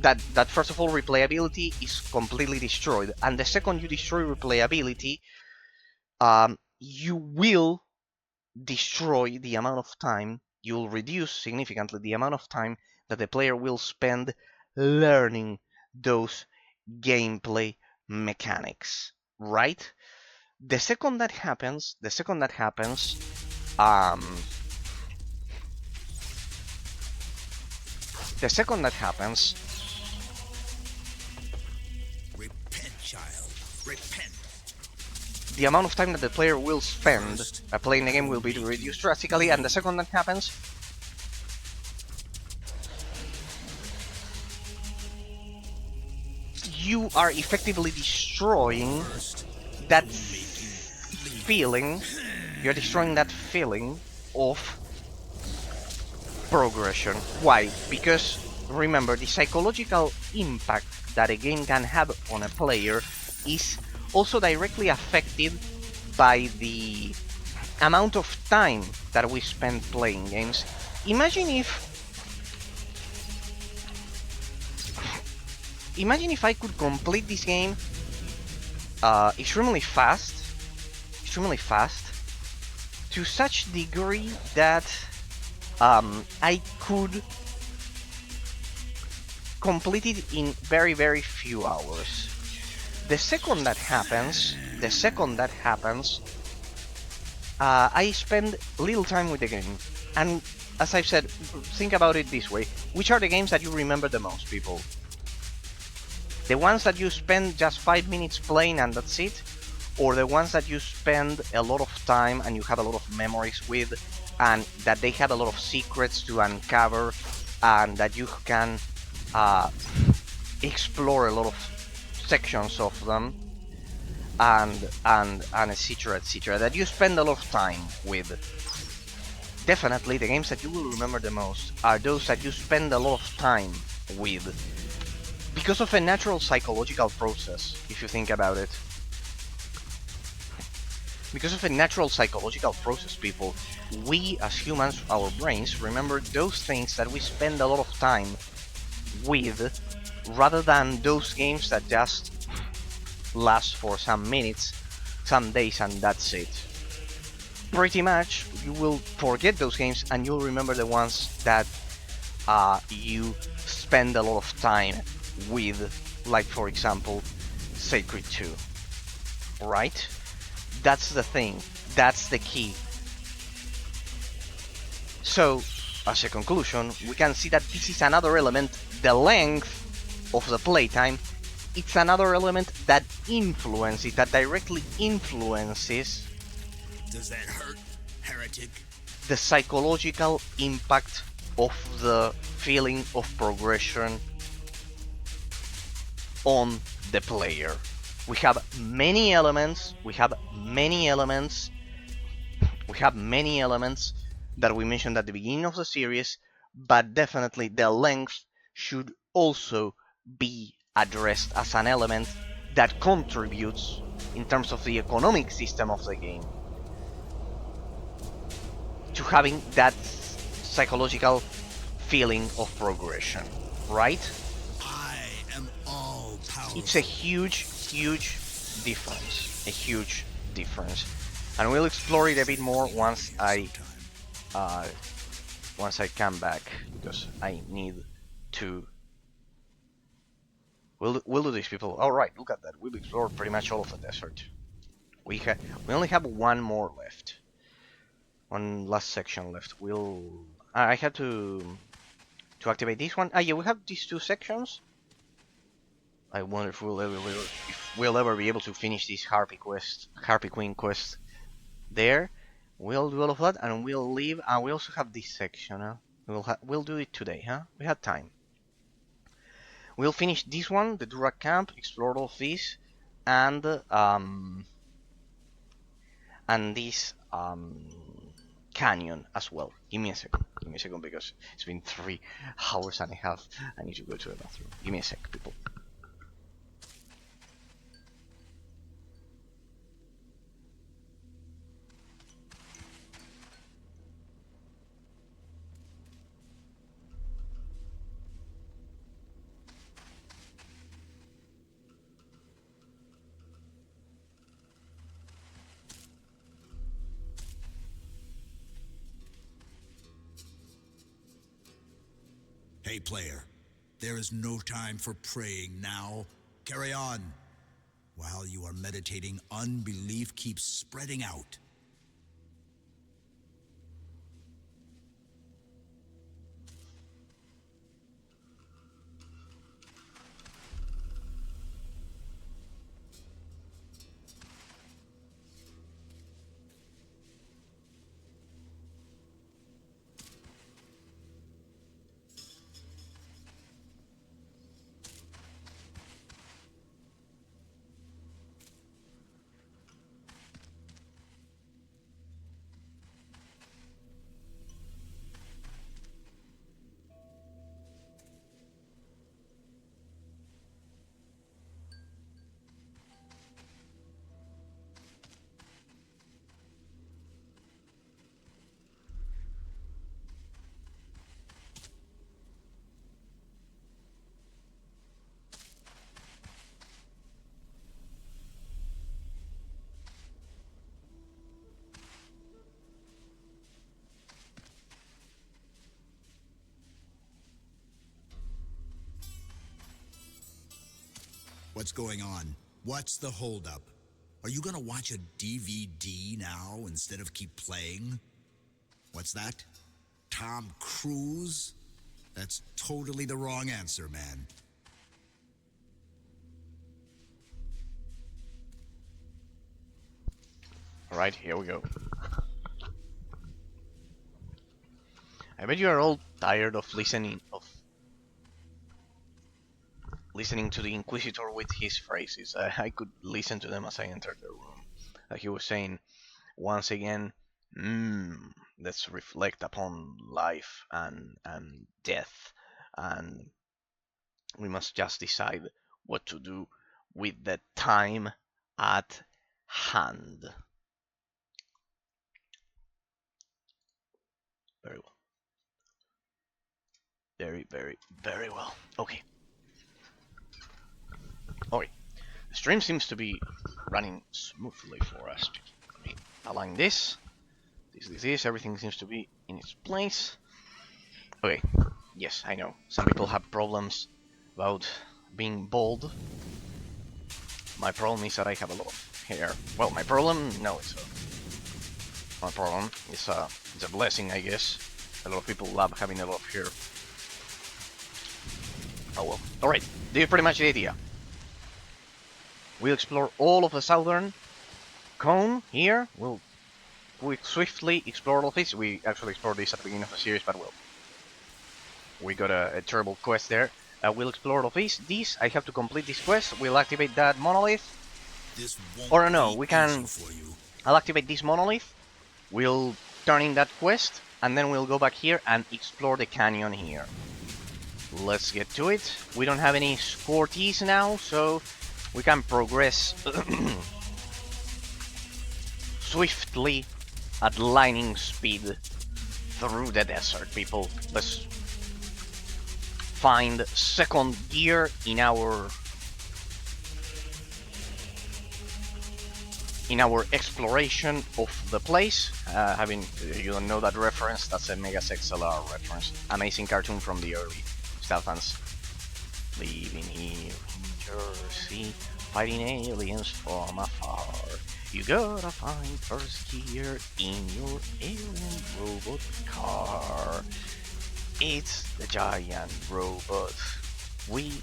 that first of all, replayability is completely destroyed, and the second you destroy replayability, you will destroy the amount of time, you'll reduce significantly the amount of time that the player will spend learning those gameplay mechanics, right? The second that happens, repent, child. Repent. The amount of time that the player will spend playing the game will be reduced drastically, and the second that happens, you are effectively destroying that feeling. You're destroying that feeling of progression. Why? Because remember, the psychological impact that a game can have on a player is also directly affected by the amount of time that we spend playing games. Imagine if I could complete this game extremely fast, to such degree that I could complete it in very, very few hours. The second that happens, I spend little time with the game. And as I've said, think about it this way. Which are the games that you remember the most, people? The ones that you spend just 5 minutes playing and that's it? Or the ones that you spend a lot of time and you have a lot of memories with, and that they have a lot of secrets to uncover, and that you can explore a lot of sections of them, and etc, that you spend a lot of time with. Definitely the games that you will remember the most are those that you spend a lot of time with, because of a natural psychological process, if you think about it. Because of a natural psychological process, people, we as humans, our brains, remember those things that we spend a lot of time with, rather than those games that just last for some minutes, some days, and that's it. Pretty much, you will forget those games and you'll remember the ones that you spend a lot of time with, like for example, Sacred 2. Right? That's the thing. That's the key. So, as a conclusion, we can see that this is another element, the length of the playtime. It's another element that influences, that directly influences. Does that hurt, heretic? The psychological impact of the feeling of progression on the player. We have many elements, that we mentioned at the beginning of the series, but definitely the length should also be addressed as an element that contributes in terms of the economic system of the game to having that psychological feeling of progression, right? I am all powerful. It's a huge difference. And we'll explore it a bit more once I come back, because I need to. We'll do this, people. All right, look at that. We've explored pretty much all of the desert. We only have one more left. One last section left. I had to activate this one. Yeah, we have these two sections. I wonder if we'll ever be able to finish this Harpy Queen quest there. We'll do all of that, and we'll leave. And we also have this section. We'll do it today, huh? We had time. We'll finish this one, the Durack camp, explore all of this, and this canyon as well. Give me a second, because it's been 3 hours and a half. I need to go to the bathroom. Give me a sec, people. Hey, player. There is no time for praying now. Carry on. While you are meditating, unbelief keeps spreading out. What's going on? What's the holdup? Are you gonna watch a DVD now instead of keep playing? What's that? Tom Cruise? That's totally the wrong answer, man. Alright, here we go. I bet you are all tired of listening to the Inquisitor with his phrases. I could listen to them as I entered the room. He was saying, once again, let's reflect upon life and death, and we must just decide what to do with the time at hand. Very well. Very, very, very well. Okay. Okay. The stream seems to be running smoothly for us. Align this. This. Everything seems to be in its place. Okay. Yes, I know. Some people have problems about being bald. My problem is that I have a lot of hair. Well, my problem? No, it's my problem. It's a blessing, I guess. A lot of people love having a lot of hair. Oh well. Alright, this is pretty much the idea. We'll explore all of the southern cone here. We'll swiftly explore all of this. We actually explored this at the beginning of the series, but well, we got a terrible quest there. We'll explore all of this. I have to complete this quest. We'll activate that monolith. Or no, we can. I'll activate this monolith. We'll turn in that quest, and then we'll go back here and explore the canyon here. Let's get to it. We don't have any scorties now, so we can progress swiftly at lightning speed through the desert, people. Let's find second gear in our in our exploration of the place. You don't know that reference, that's a Megas XLR reference. Amazing cartoon from the early Stealth fans. Living here in Jersey, fighting aliens from afar. You gotta find first gear in your alien robot car. It's the giant robot. We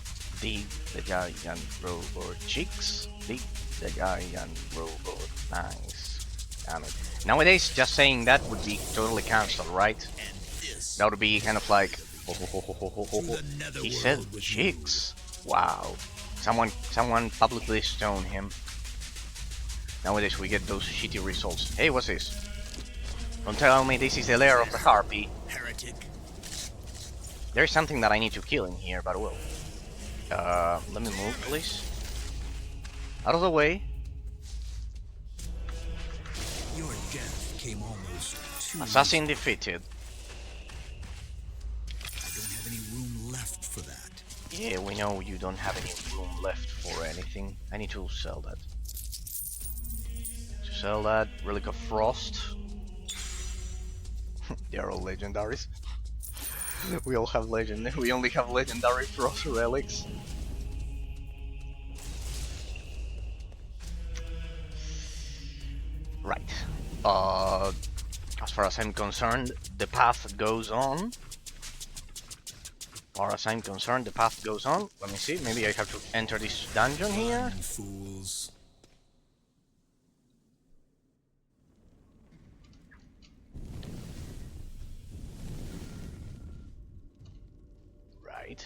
dig the giant robot. Chicks dig the giant robot. Nice. Damn it. Nowadays, just saying that would be totally cancelled, right? That would be kind of like, he said chicks. Wow. Someone publicly stoned him. Nowadays we get those shitty results. Hey, what's this? Don't tell me this is the lair of the harpy. Heretic. There's something that I need to kill in here, but well. Let me move, please. Out of the way. Your death came almost too Assassin defeated. I don't have any room left for that. Yeah, we know you don't have any room left for anything. I need to sell that. To sell that, Relic of Frost. They are all legendaries. We all have we only have legendary Frost relics. Right. As far as I'm concerned, the path goes on. As far as I'm concerned, the path goes on. Let me see. Maybe I have to enter this dungeon here. Fools. Right.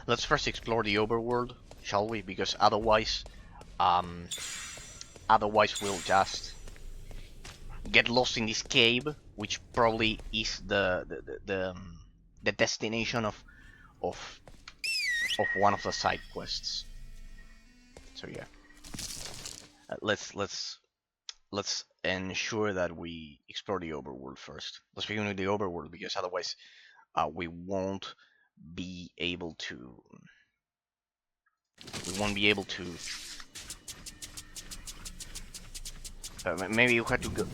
Let's first explore the overworld, shall we? Because otherwise we'll just get lost in this cave, which probably is the destination of one of the side quests. So yeah, let's ensure that we explore the overworld first. Let's begin with the overworld, because otherwise we won't be able to. Maybe we had to go.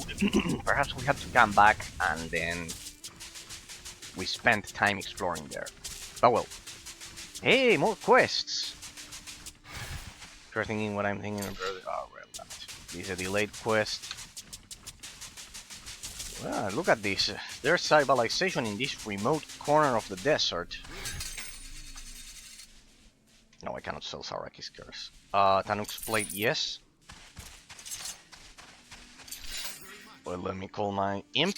Perhaps we have to come back and then we spent time exploring there. But well. Hey, more quests! If you're thinking what I'm thinking, oh, well, this is a delayed quest. Well, look at this. There's civilization in this remote corner of the desert. No, I cannot sell Saraki's curse. Tanuk's plate, yes. Well, let me call my imp.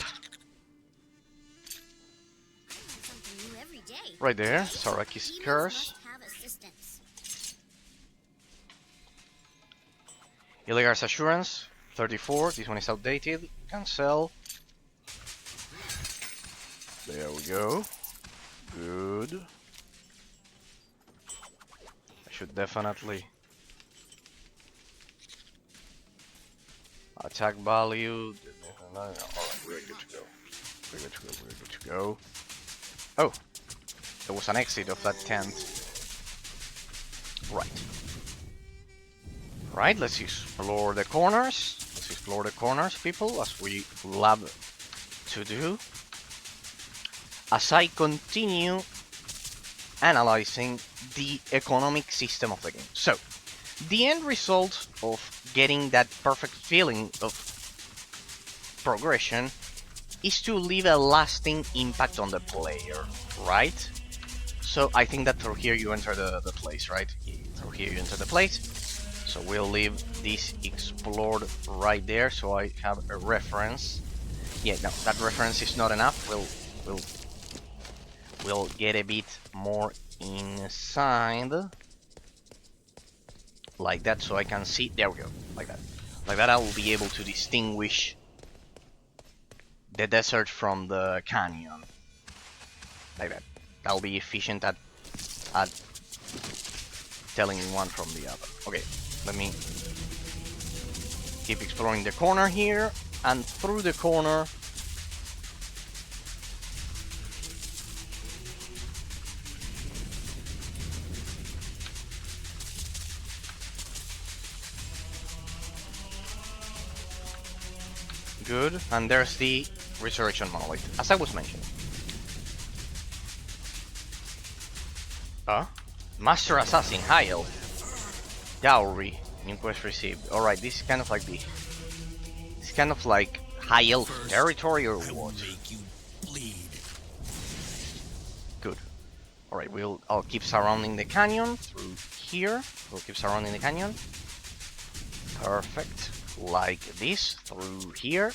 Right there, Saraki's curse. Illigar's assurance, 34. This one is outdated. Cancel. There we go. Good. I should definitely attack value. Alright, we're good to go. We're good to go. We're good to go. Oh, there was an exit of that tent. Right. Right, let's explore the corners. Let's explore the corners, people, as we love to do. As I continue analyzing the economic system of the game. So, the end result of getting that perfect feeling of progression is to leave a lasting impact on the player, right? So I think that through here you enter the place, right? Through here you enter the place. So we'll leave this explored right there, so I have a reference. Yeah, no, that reference is not enough. We'll get a bit more inside, like that, so I can see. There we go, like that. Like that, I will be able to distinguish the desert from the canyon, like that. That'll be efficient at telling one from the other. Okay, let me keep exploring the corner here, and through the corner Good. And there's the Resurrection Monolith, as I was mentioning. Master Assassin, high elf. Dowry, new quest received. Alright, this is kind of like the... It's kind of like high elf territory or what? Make you bleed. Good. Alright, I'll keep surrounding the canyon through here. We'll keep surrounding the canyon. Perfect. Like this, through here.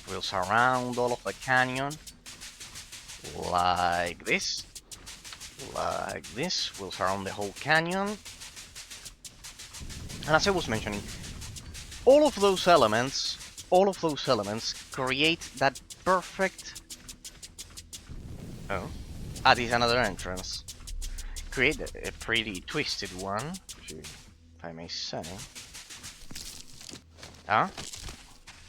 We'll surround all of the canyon. Like this. Like this. We'll surround the whole canyon. And as I was mentioning, all of those elements create that perfect... Oh. Ah, this is another entrance. Create a pretty twisted one, if I may say. Huh?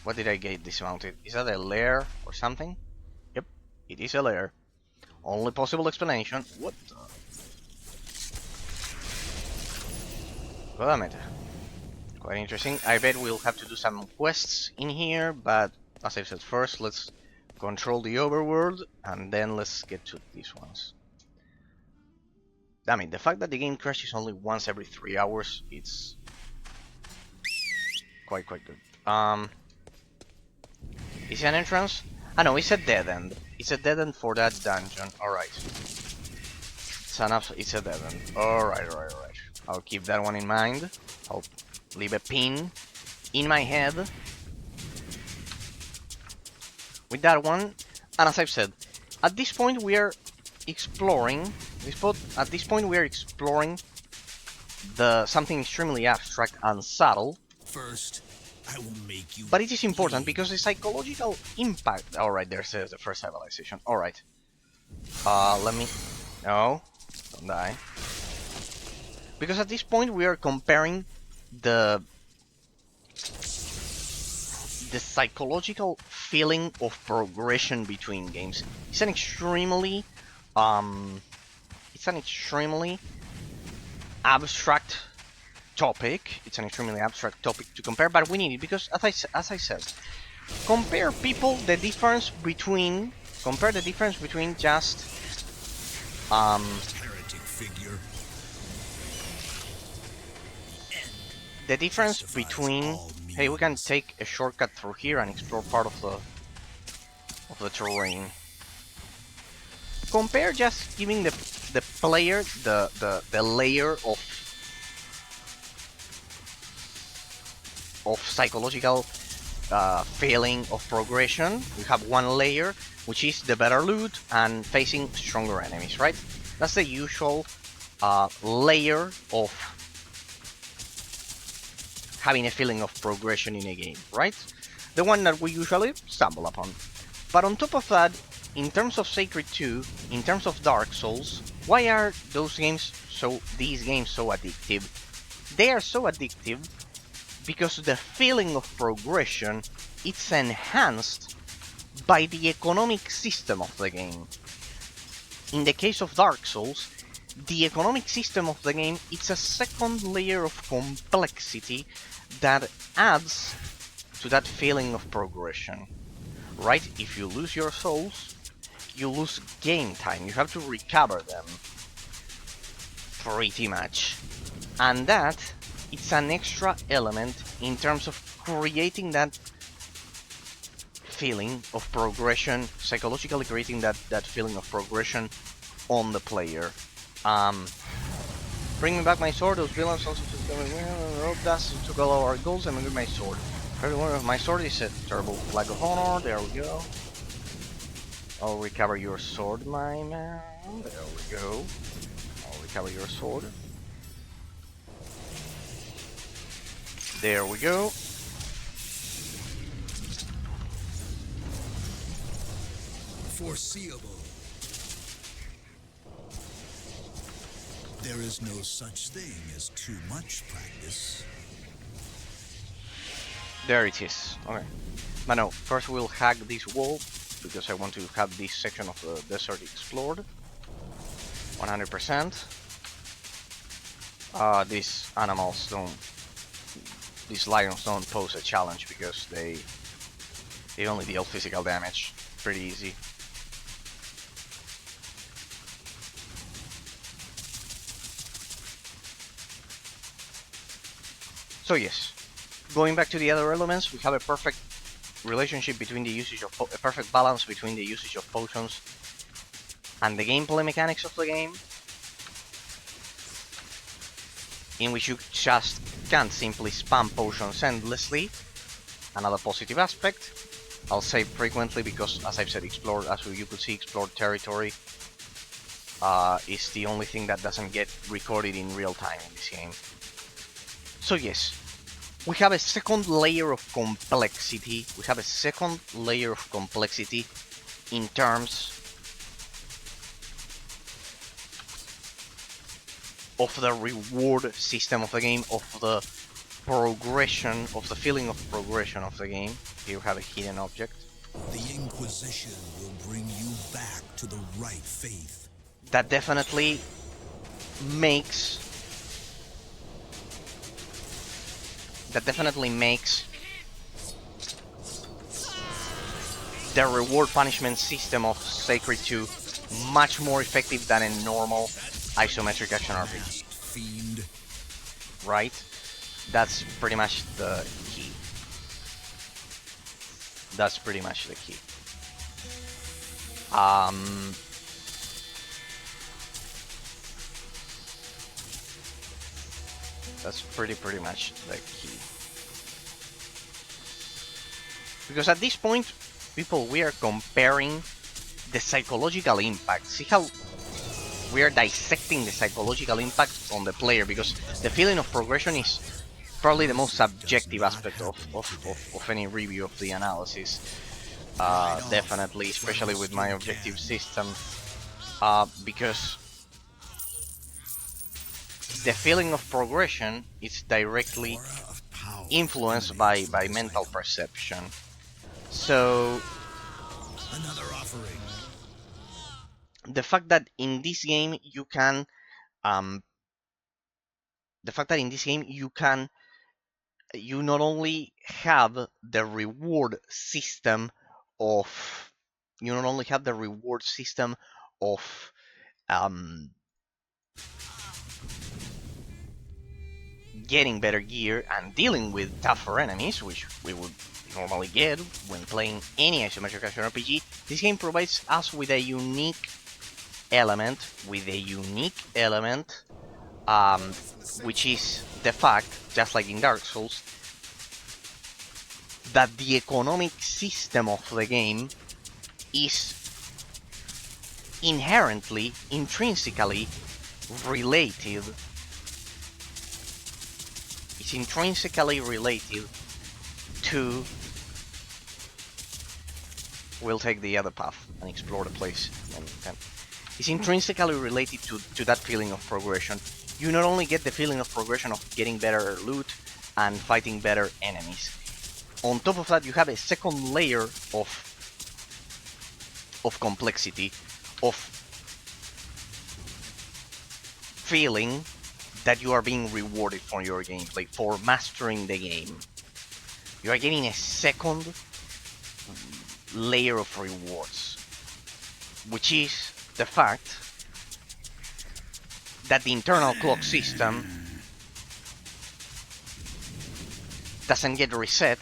What did I get dismounted? Is that a lair or something? Yep, it is a lair. Only possible explanation. What the? God damn it. Quite interesting. I bet we'll have to do some quests in here, but as I said, first let's control the overworld and then let's get to these ones. Damn it, the fact that the game crashes only once every 3 hours, it's quite good. Is it an entrance? Ah no, it's a dead end. It's a dead end for that dungeon. Alright. It's a dead end. Alright. I'll keep that one in mind. I'll leave a pin in my head with that one. And as I've said, at this point we are exploring something extremely abstract and subtle. First, I will make you. But it is important because the psychological impact. Alright, there's the first civilization. Alright. Let me. No, don't die. Because at this point we are comparing the psychological feeling of progression between games. It's an extremely abstract topic. It's an extremely abstract topic to compare, but we need it because, as I said, compare the difference between just heretic figure. the difference between. Hey, we can take a shortcut through here and explore part of the terrain. Compare just giving the player the layer of psychological feeling of progression. We have one layer, which is the better loot and facing stronger enemies, right? That's the usual layer of having a feeling of progression in a game, right? The one that we usually stumble upon. But on top of that, in terms of Sacred 2, in terms of Dark Souls, why are these games so addictive? They are so addictive because the feeling of progression it's enhanced by the economic system of the game. In the case of Dark Souls, the economic system of the game it's a second layer of complexity that adds to that feeling of progression. Right? If you lose your souls, you lose game time. You have to recover them. Pretty much. And that, it's an extra element in terms of creating that feeling of progression, psychologically creating that feeling of progression on the player. Bring me back my sword. Those villains also took all our goals and with my sword. Every one of my sword is a terrible flag of honor. There we go. I'll recover your sword, my man. There we go. I'll recover your sword. There we go. Foreseeable. There is no such thing as too much practice. There it is. Okay. But no, first we'll hack this wall because I want to have this section of the desert explored. 100%. These animals don't... These lions don't pose a challenge because They only deal physical damage. Pretty easy. So yes, going back to the other elements, we have a perfect relationship between the usage of a perfect balance between the usage of potions and the gameplay mechanics of the game, in which you just can't simply spam potions endlessly. Another positive aspect. I'll say frequently because, as I've said, as you could see, explored territory is the only thing that doesn't get recorded in real time in this game. So yes, we have a second layer of complexity. We have a second layer of complexity in terms of the reward system of the game, of the progression, of the feeling of progression of the game. Here we have a hidden object. The Inquisition will bring you back to the right faith. That definitely makes the reward punishment system of Sacred 2 much more effective than a normal isometric action RPG. Fiend. Right? That's pretty much the key. That's pretty much the key. That's pretty much the key. Because at this point, people, we are comparing the psychological impact. See how we are dissecting the psychological impact on the player, because the feeling of progression is probably the most subjective aspect of any review of the analysis. Definitely, especially with my objective system, because the feeling of progression is directly influenced by mental perception. So Another offering. the fact that in this game you can you not only have the reward system of getting better gear and dealing with tougher enemies, which we would normally get when playing any isometric action RPG. This game provides us with a unique element, which is the fact, just like in Dark Souls, that the economic system of the game is intrinsically related. It's intrinsically related to... We'll take the other path and explore the place. It's intrinsically related to that feeling of progression. You not only get the feeling of progression of getting better loot and fighting better enemies. On top of that, you have a second layer of complexity, of feeling that you are being rewarded for your gameplay, for mastering the game. You are getting a second layer of rewards, which is the fact that the internal clock system doesn't get reset,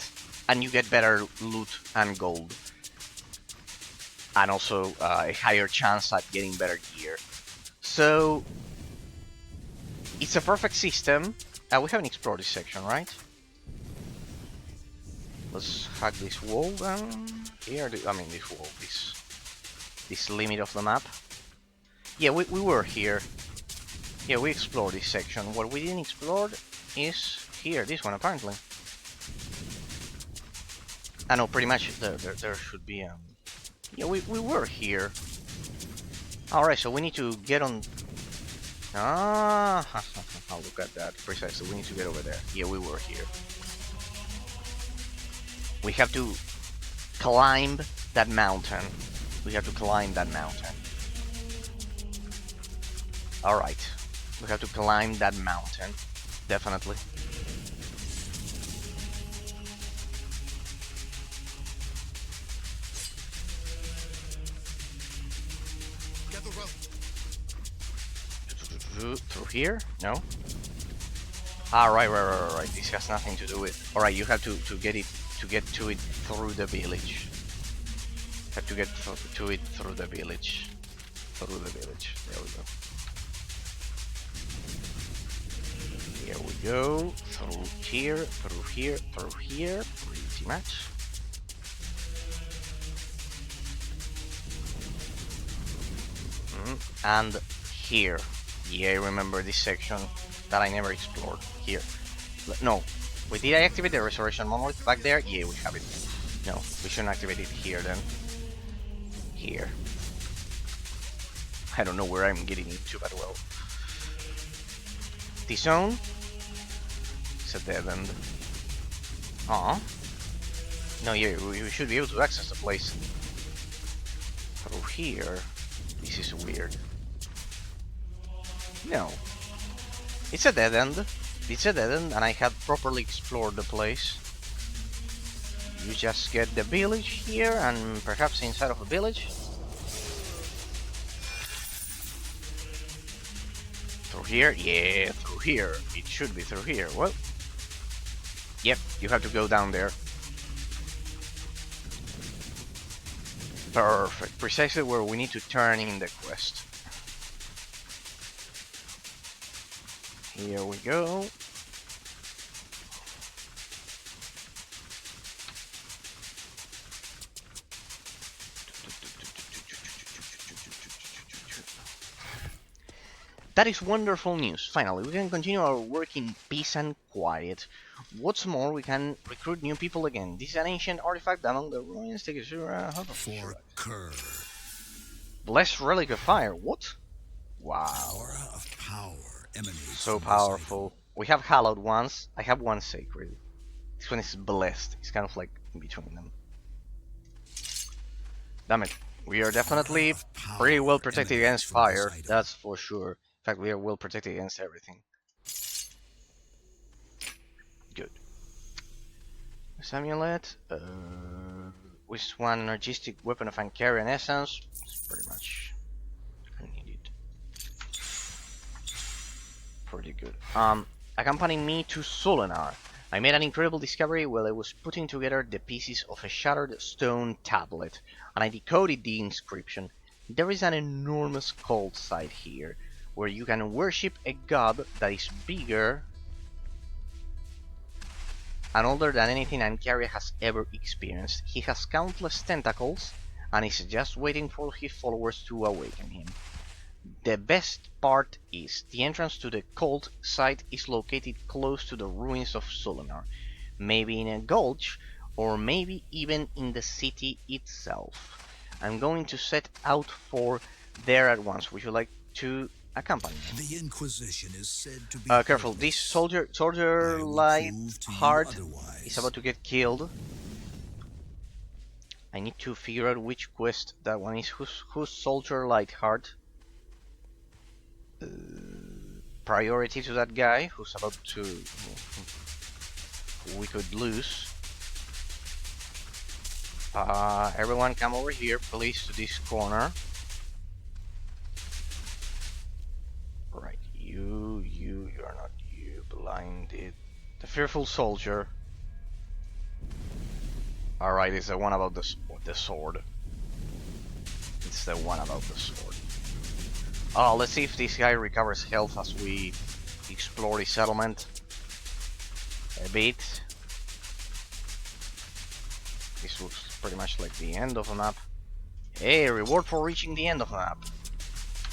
and you get better loot and gold, and also a higher chance at getting better gear. So it's a perfect system. We haven't explored this section, right? Let's hack this wall down here. This wall, this limit of the map. Yeah, we were here. Yeah, we explored this section. What we didn't explore is here, this one apparently. I know, pretty much there should be yeah, we were here. Alright, so we need to get on... look at that, precisely, we need to get over there. Yeah, we were here. We have to climb that mountain. Alright, we have to climb that mountain, definitely. Through here? No? Ah, right. This has nothing to do with... Alright, you have to get to it through the village. Have to get to it through the village. Through the village. There we go. Here we go. Through here, through here, through here. Pretty much. And here. Yeah, I remember this section that I never explored. Here. No. Wait, did I activate the restoration monolith back there? Yeah, we have it. No, we shouldn't activate it here then. Here. I don't know where I'm getting into, but well. This zone. It's a dead end. Aw. No, yeah, we should be able to access the place. Through here. This is weird. No. It's a dead end. It's a dead end, and I had properly explored the place. You just get the village here, and perhaps inside of a village. Through here? Yeah, through here. It should be through here. Well, yep, you have to go down there. Perfect. Precisely where we need to turn in the quest. Here we go. That is wonderful news. Finally, we can continue our work in peace and quiet. What's more, we can recruit new people again. This is an ancient artifact among the ruins. Take a For Kerr. Blessed relic of fire. What? Wow. Aura of power emanates So from this powerful. We have hallowed ones. I have one sacred. This one is blessed. It's kind of like in between them. Damn it. We are definitely pretty well protected against fire. That's for sure. In fact, we are well protected against everything. Good. This amulet. With one energistic weapon of Ancarian essence. It's pretty much needed. Pretty good. Accompanying me to Solinar. I made an incredible discovery while I was putting together the pieces of a shattered stone tablet, and I decoded the inscription. There is an enormous cult site here, where you can worship a god that is bigger and older than anything Ancaria has ever experienced. He has countless tentacles, and is just waiting for his followers to awaken him. The best part is, the entrance to the cult site is located close to the ruins of Solinar, maybe in a gulch, or maybe even in the city itself. I'm going to set out for there at once. Would you like to accompany me? The Inquisition is said to be Careful, this soldier light heart is about to get killed. I need to figure out which quest that one is. Who's soldier light heart? Priority to that guy who's about to... who we could lose. Everyone come over here, please, to this corner. Right, you're not you, blinded. The fearful soldier. Alright, it's the one about the sword. It's the one about the sword. Oh, let's see if this guy recovers health as we explore the settlement a bit. This looks pretty much like the end of the map. Hey, reward for reaching the end of the map.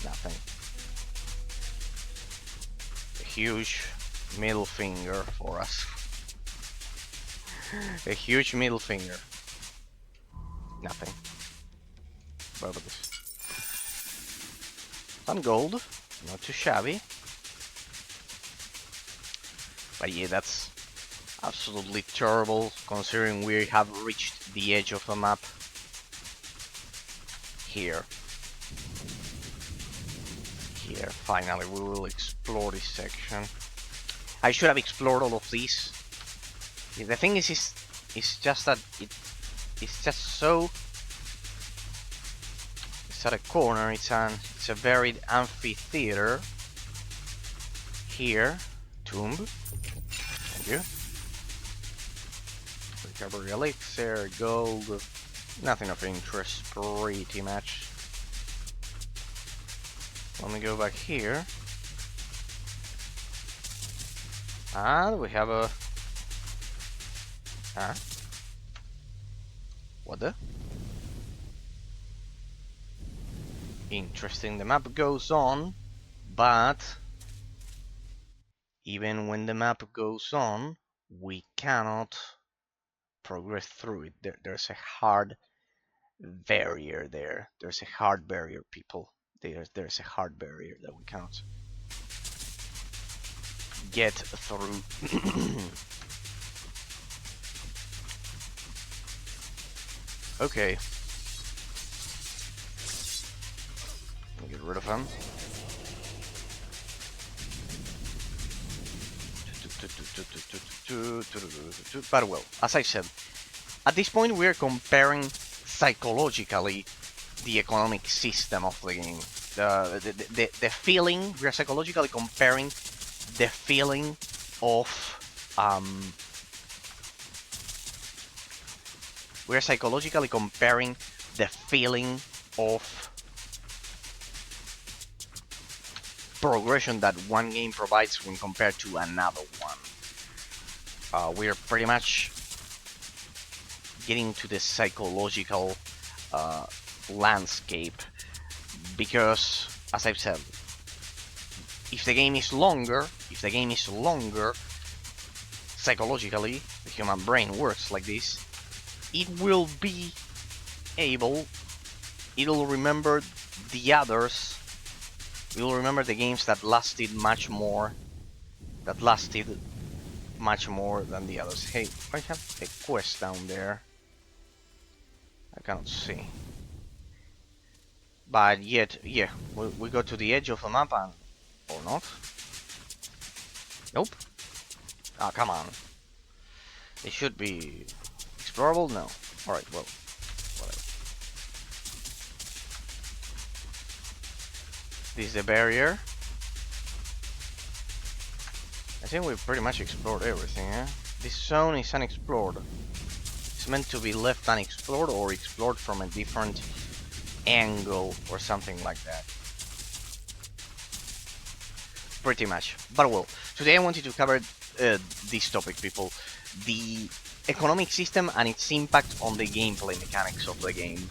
Nothing. A huge middle finger for us. A huge middle finger. Nothing. What about this? Some gold, not too shabby. But yeah, that's absolutely terrible considering we have reached the edge of the map. Here, finally we will explore this section. I should have explored all of these. The thing is it's just that it's just so... It's at a corner, it's a varied amphitheater. here. Tomb. Thank you. Recovery elixir, gold. Nothing of interest, pretty much. Let me go back here. And we have a... Huh? What the? Interesting, the map goes on, but even when the map goes on, we cannot progress through it. There's a hard barrier there. There's a hard barrier, people. There's a hard barrier that we cannot get through. Okay. Get rid of him. But well, as I said, at this point we are comparing psychologically the economic system of the game. The feeling, we are psychologically comparing the feeling of we are psychologically comparing the feeling of progression that one game provides when compared to another one. We are pretty much getting to the psychological landscape because, as I've said, if the game is longer, psychologically, the human brain works like this. It will be able, it'll remember the others. You'll remember the games that lasted much more than the others. Hey, I have a quest down there. I cannot see. But yet, yeah, we go to the edge of the map and... or not? Nope. Ah, come on. It should be explorable? No. Alright, well, whatever. This is the barrier. I think we've pretty much explored everything, eh? This zone is unexplored. It's meant to be left unexplored or explored from a different angle or something like that. Pretty much. But well, today I wanted to cover this topic, people. The economic system and its impact on the gameplay mechanics of the game.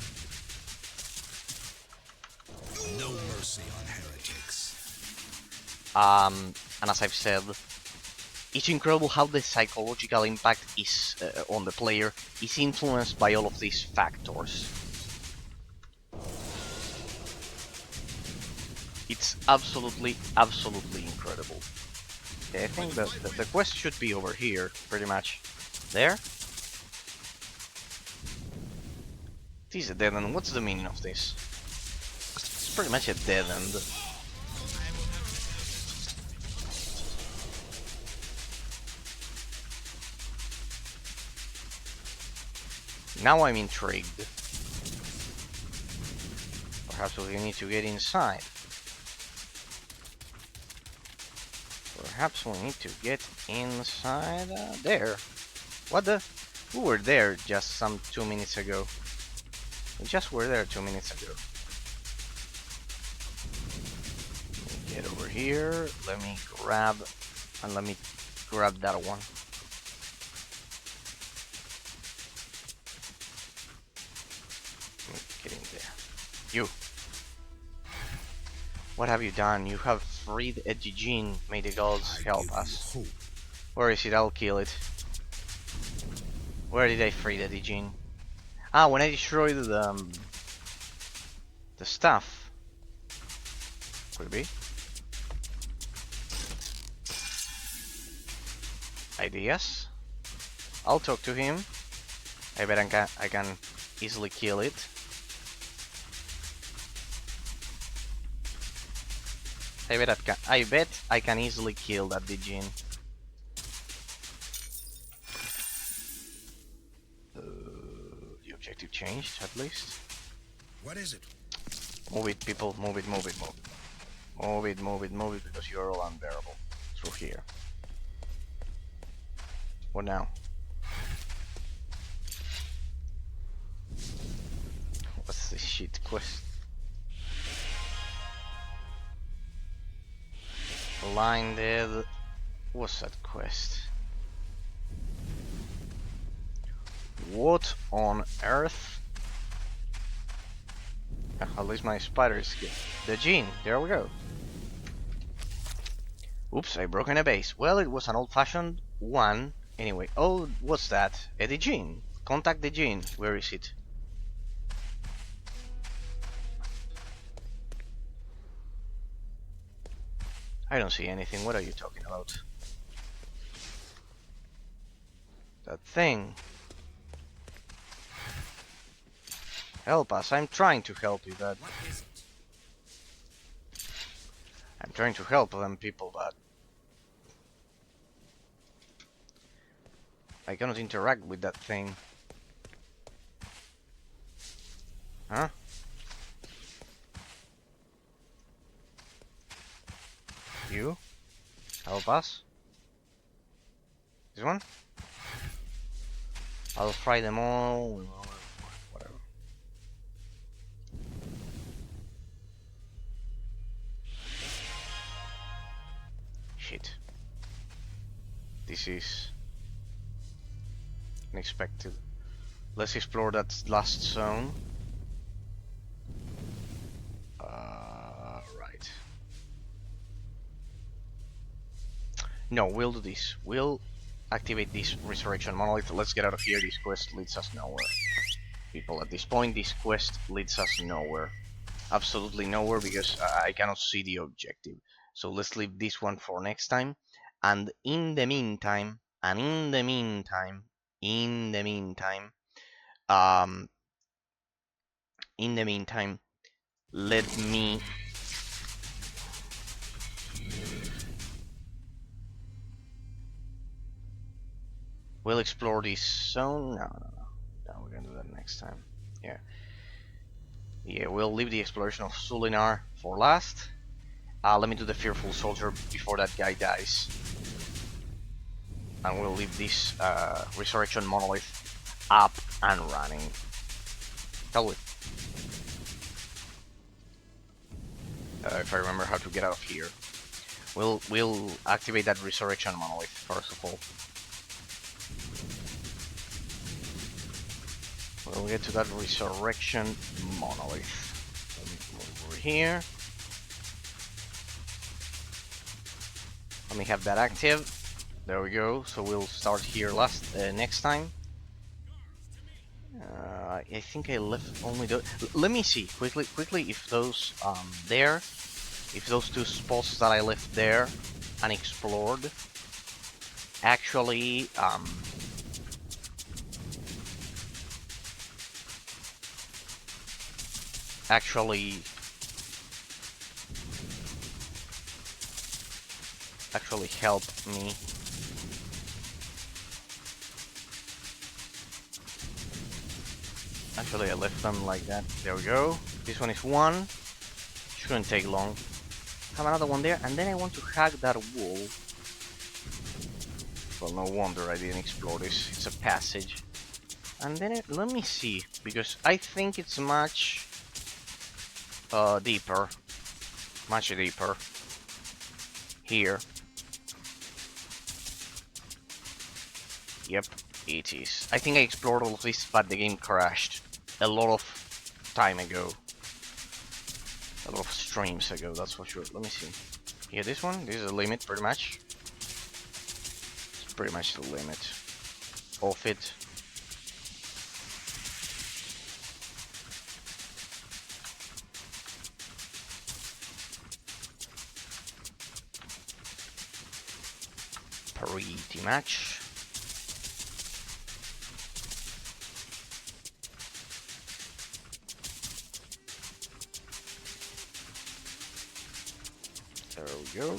No mercy on heretics. And as I've said, it's incredible how the psychological impact is on the player is influenced by all of these factors. It's absolutely incredible. Okay, I think that the quest should be over here, pretty much. There? This is a dead end. What's the meaning of this? It's pretty much a dead end. Now I'm intrigued. Perhaps we need to get inside. Perhaps we need to get inside there. What the? We were there just 2 minutes ago. We just were there 2 minutes ago. Get over here. Let me grab that one. Get in there. You. What have you done? You have freed a Jin. May the gods help us. Where is it? I'll kill it. Where did I free the Jin? Ah, when I destroyed the stuff. Could it be? Ideas? I'll talk to him. I bet I can easily kill it. I bet I can easily kill that Jin. The objective changed, at least. What is it? Move it, people. Move it, move it, move it. Move it, move it, move it, because you're all unbearable. It's through here. What now? What's this shit quest? Blinded. What's that quest? What on earth? At least my spider is good. The gene, there we go. Oops, I broke in a base. Well, it was an old-fashioned one. Anyway, oh, what's that? The gene. Contact the gene. Where is it? I don't see anything. What are you talking about? That thing. Help us. I'm trying to help you, but... What is it? I'm trying to help them people, but... I cannot interact with that thing. Huh? You? Help us? This one? I'll fry them all. Whatever. Shit. This is unexpected. Let's explore that last zone. Right. No, we'll do this. We'll activate this resurrection monolith. Let's get out of here. This quest leads us nowhere. People, at this point, this quest leads us nowhere. Absolutely nowhere, because I cannot see the objective. So let's leave this one for next time. And in the meantime, let me we'll explore this zone. No, we're gonna do that next time. Yeah, we'll leave the exploration of Sulinar for last. Let me do the Fearful Soldier before that guy dies. And we'll leave this resurrection monolith up and running. Hell with. If I remember how to get out of here. We'll activate that resurrection monolith first of all. We'll get to that resurrection monolith. Let me move over here. Let me have that active. There we go. So we'll start here next time. I think I left only the. Let me see quickly if those if those two spots that I left there unexplored actually actually help me. Actually, I left them like that. There we go. This one is one. Shouldn't take long. Have another one there, and then I want to hack that wall. Well, no wonder I didn't explore this. It's a passage. And then let me see, because I think it's much deeper. Much deeper. Here. Yep, it is. I think I explored all of this, but the game crashed a lot of time ago. A lot of streams ago, that's for sure. Let me see. Yeah, this one, this is a limit, pretty much. It's pretty much the limit of it. Pretty much. There we go.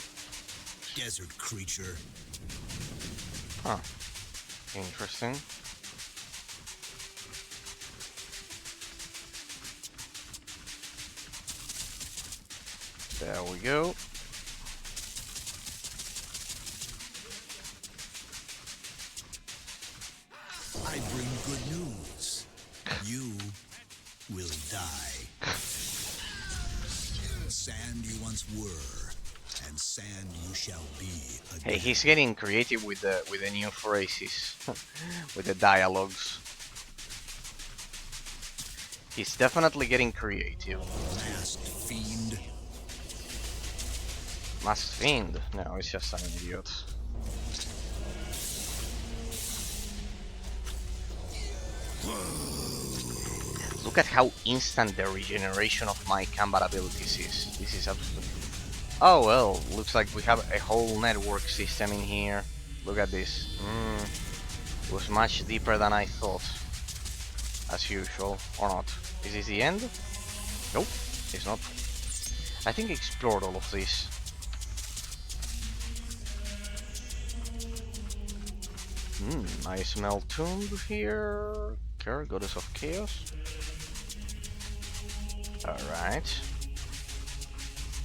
Desert creature. Huh. Interesting. There we go. I bring good news. You will die. Sand you once were, and sand you shall be again. Hey, he's getting creative with the new phrases, with the dialogues. He's definitely getting creative. Masked fiend. Masked fiend? No, it's just an idiot. Look at how instant the regeneration of my combat abilities is. This is absolutely... Oh well, looks like we have a whole network system in here. Look at this. It was much deeper than I thought. As usual, or not. Is this the end? Nope, it's not. I think I explored all of this. I smell tomb here. Okay, goddess of chaos. Alright.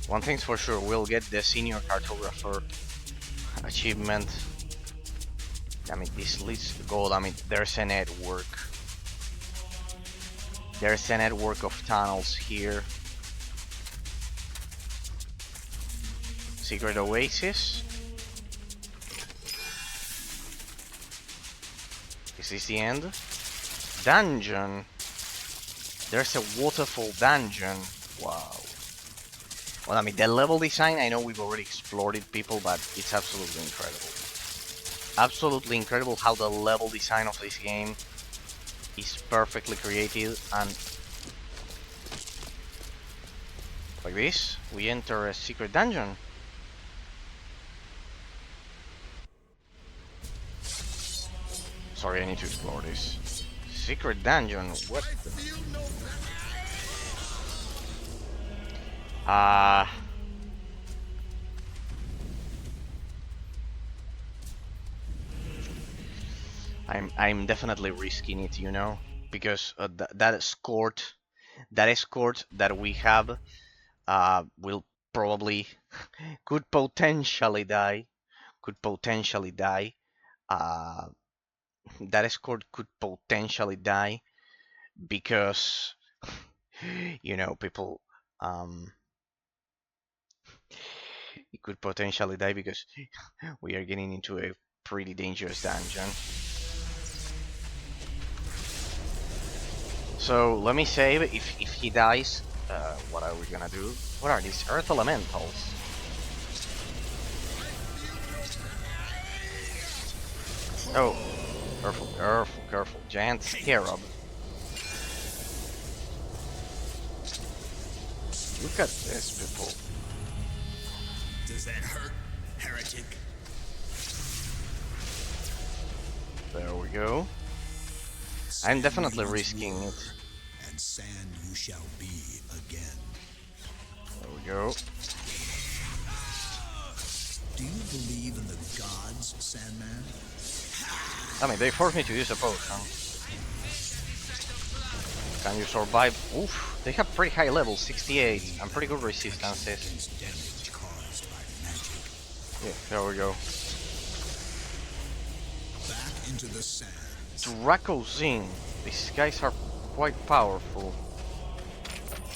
One thing's for sure, we'll get the senior cartographer achievement. Damn it, this leads to gold. I mean, there's a network. There's a network of tunnels here. Secret oasis. Is this the end? Dungeon. There's a waterfall dungeon. Wow. Well, I mean, the level design, I know we've already explored it, people, but it's absolutely incredible. Absolutely incredible how the level design of this game is perfectly created. And like this, we enter a secret dungeon. Sorry, I need to explore this. Secret dungeon, what the... I'm definitely risking it, you know, because that escort that we have will probably could potentially die. That escort could potentially die because you know, people it could potentially die because we are getting into a pretty dangerous dungeon. So let me save. If he dies, what are we gonna do? What are these earth elementals? Oh, careful, careful, careful! Giant scarab. Look at this, people. Does that hurt, heretic? There we go. I'm definitely risking it. And sand you shall be again. There we go. Do you believe in the gods, Sandman? I mean, they forced me to use a potion. Can you survive? Oof, they have pretty high levels, 68, and pretty good resistances. Damage caused by magic. Yeah, there we go. Back into the sand. Dracozine. These guys are quite powerful.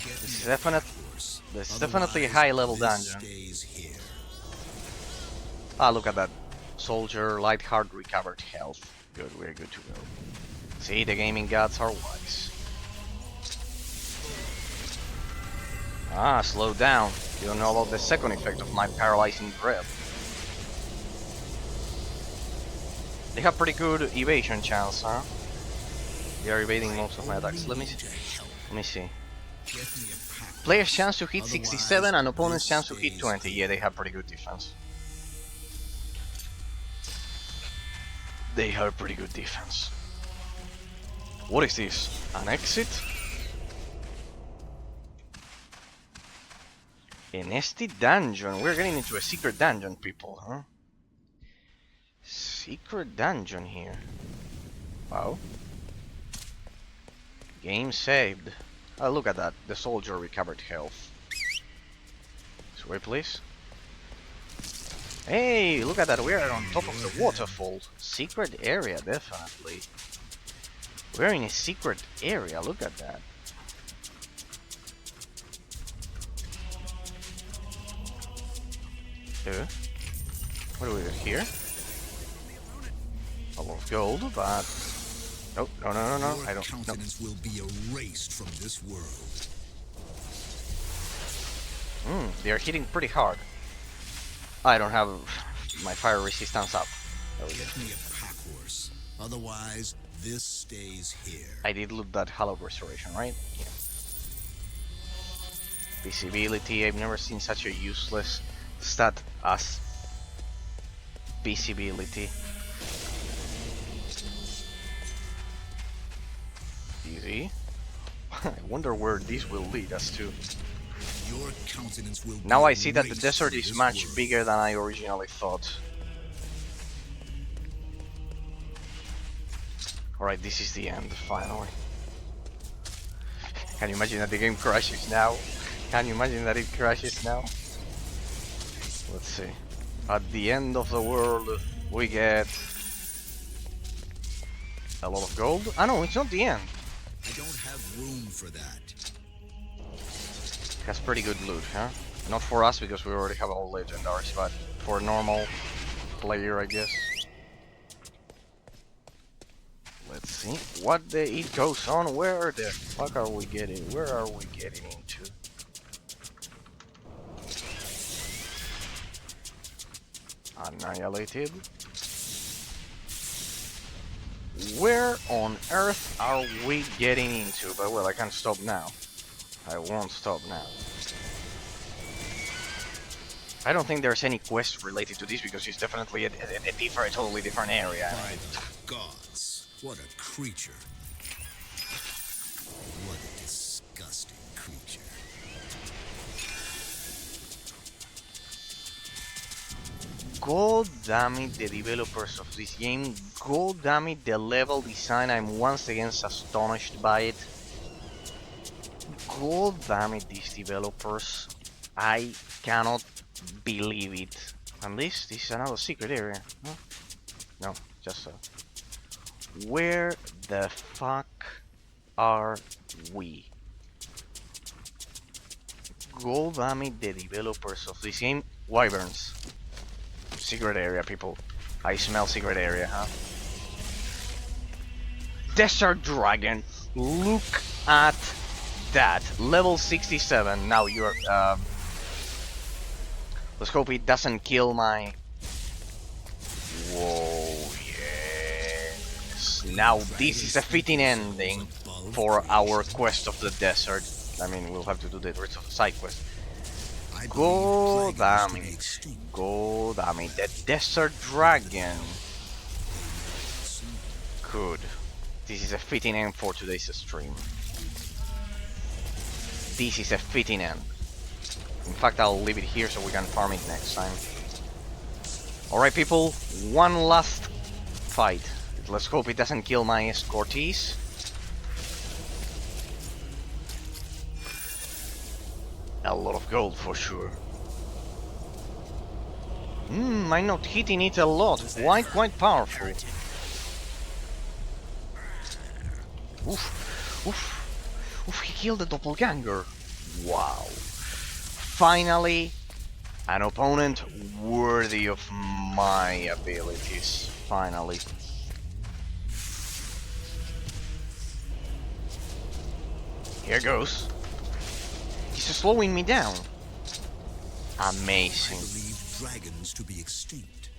This is definitely a high level dungeon. Ah, look at that. Soldier, light heart, recovered health. Good, we're good to go. See, the gaming gods are wise. Ah, slow down. You don't know about the second effect of my paralyzing grip. They have pretty good evasion chance, huh? They are evading most of my attacks. Let me see. Player's chance to hit 67 and opponent's chance to hit 20. Yeah, they have pretty good defense. They have pretty good defense. What is this? An exit? A nesty dungeon. We're getting into a secret dungeon, people, huh? Secret dungeon here. Wow. Game saved. Oh, look at that. The soldier recovered health. This way, please. Hey, look at that. We are on top of the waterfall. Secret area, definitely. We're in a secret area, look at that. What do we got here? A lot of gold, but... Oh, no, I don't... Your countenance will be erased from this world. They are hitting pretty hard. I don't have my fire resistance up. Get me a pack horse. Otherwise, this stays here. I did loot that hallowed restoration, right? Yeah. Visibility, I've never seen such a useless stat as visibility. Easy. I wonder where this will lead us to. Your countenance will Now be I see that the erased desert from is this much world. bigger than I originally thought. Alright, this is the end, finally. Can you imagine that the game crashes now? Can you imagine that it crashes now? Let's see. At the end of the world, we get a lot of gold. Ah no, it's not the end. I don't have room for that. It has pretty good loot, huh? Not for us because we already have all legendaries, but for a normal player, I guess. Let's see what it goes on. Where the fuck are we getting? Where are we getting into? Annihilated. Where on earth are we getting into? But well, I can't stop now. I won't stop now. I don't think there's any quest related to this because it's definitely a totally different area. By the gods, what a creature. What a disgusting creature. God damn it, the developers of this game. God damn it, the level design. I'm once again astonished by it. God damn it, these developers. I cannot believe it. And this is another secret area. Huh? No, just so. Where the fuck are we? God damn it, the developers of this game. Wyverns. Secret area, people. I smell secret area, huh? Desert Dragon. Look at that. Level 67. Now you're... let's hope it doesn't kill my... Whoa, yes. Now this is a fitting ending for our quest of the desert. I mean, we'll have to do the rest of the side quest. God damn it. God damn it. The Desert Dragon. Good. This is a fitting end for today's stream. This is a fitting end. In fact, I'll leave it here so we can farm it next time. Alright people, one last fight. Let's hope it doesn't kill my escortees. A lot of gold for sure. I'm not hitting it a lot. Quite powerful. Oof, he killed the doppelganger. Wow. Finally, an opponent worthy of my abilities. Finally. Here goes. He's slowing me down. Amazing. I believe dragons to be extinct.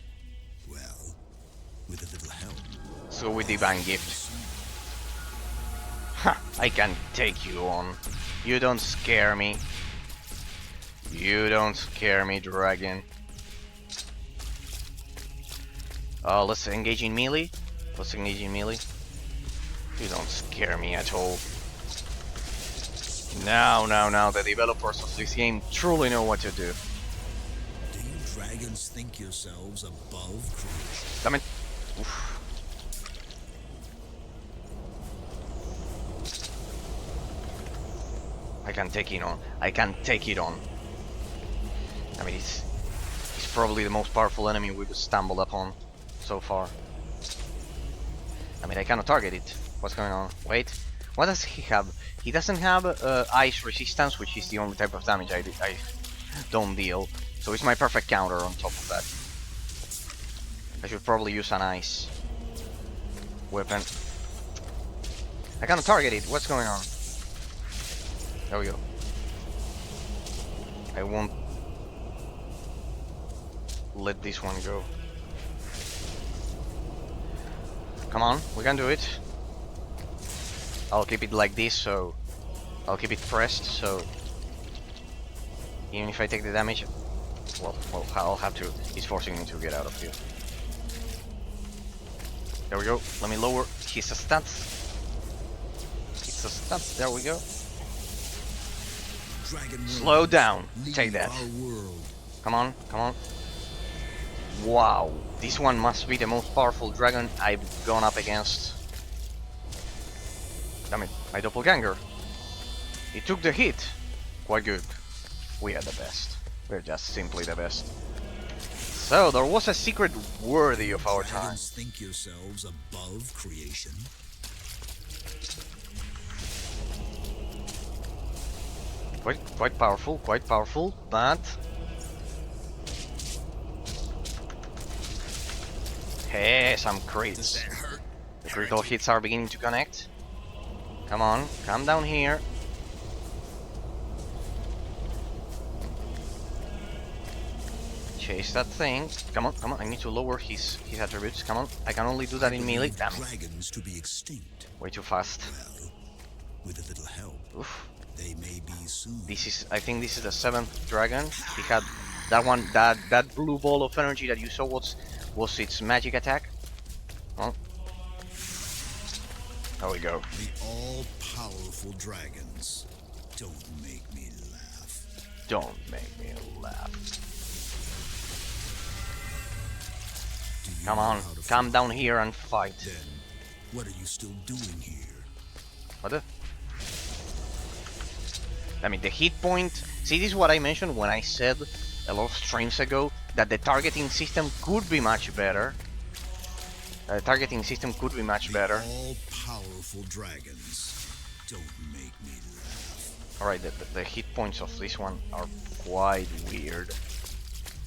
Well, with a little help. So with divine gift. Ha! I can take you on. You don't scare me. You don't scare me, dragon. Let's engage in melee. Let's engage in melee. You don't scare me at all. Now, the developers of this game truly know what to do. Do you dragons think yourselves above creation? Damn it. Oof. I can take it on. I can take it on. I mean, it's probably the most powerful enemy we've stumbled upon so far. I mean, I cannot target it. What's going on? Wait. What does he have? He doesn't have ice resistance, which is the only type of damage I don't deal. So it's my perfect counter on top of that. I should probably use an ice weapon. I cannot target it. What's going on? There we go. I won't let this one go. Come on, we can do it. I'll keep it like this, so I'll keep it pressed, so even if I take the damage, well, I'll have to. He's forcing me to get out of here. There we go. Let me lower his stats. His stats. There we go. Slow down. Take that. Come on, come on. Wow, this one must be the most powerful dragon I've gone up against. Damn it, my doppelganger. He took the hit. Quite good. We are the best. We're just simply the best. So there was a secret worthy of our time. Think yourselves above creation. Quite powerful, but hey, some crits. The critical hits are beginning to connect. Come on, come down here. Chase that thing. Come on, come on. I need to lower his attributes. Come on. I can only do that in melee. Damn it. Dragons to be extinct. Way too fast. Well, with a little help, Oof. they may be soon. I think this is the 7th dragon. He had that one, that blue ball of energy that you saw was its magic attack. Oh. There we go. The all-powerful dragons. Don't make me laugh. Don't make me laugh. Come on, come down here and fight. Then, what are you still doing here? What the? I mean, the hit point. See, this is what I mentioned when I said a lot of streams ago that the targeting system could be much better. All-powerful dragons. Don't make me laugh. Alright, the hit points of this one are quite weird.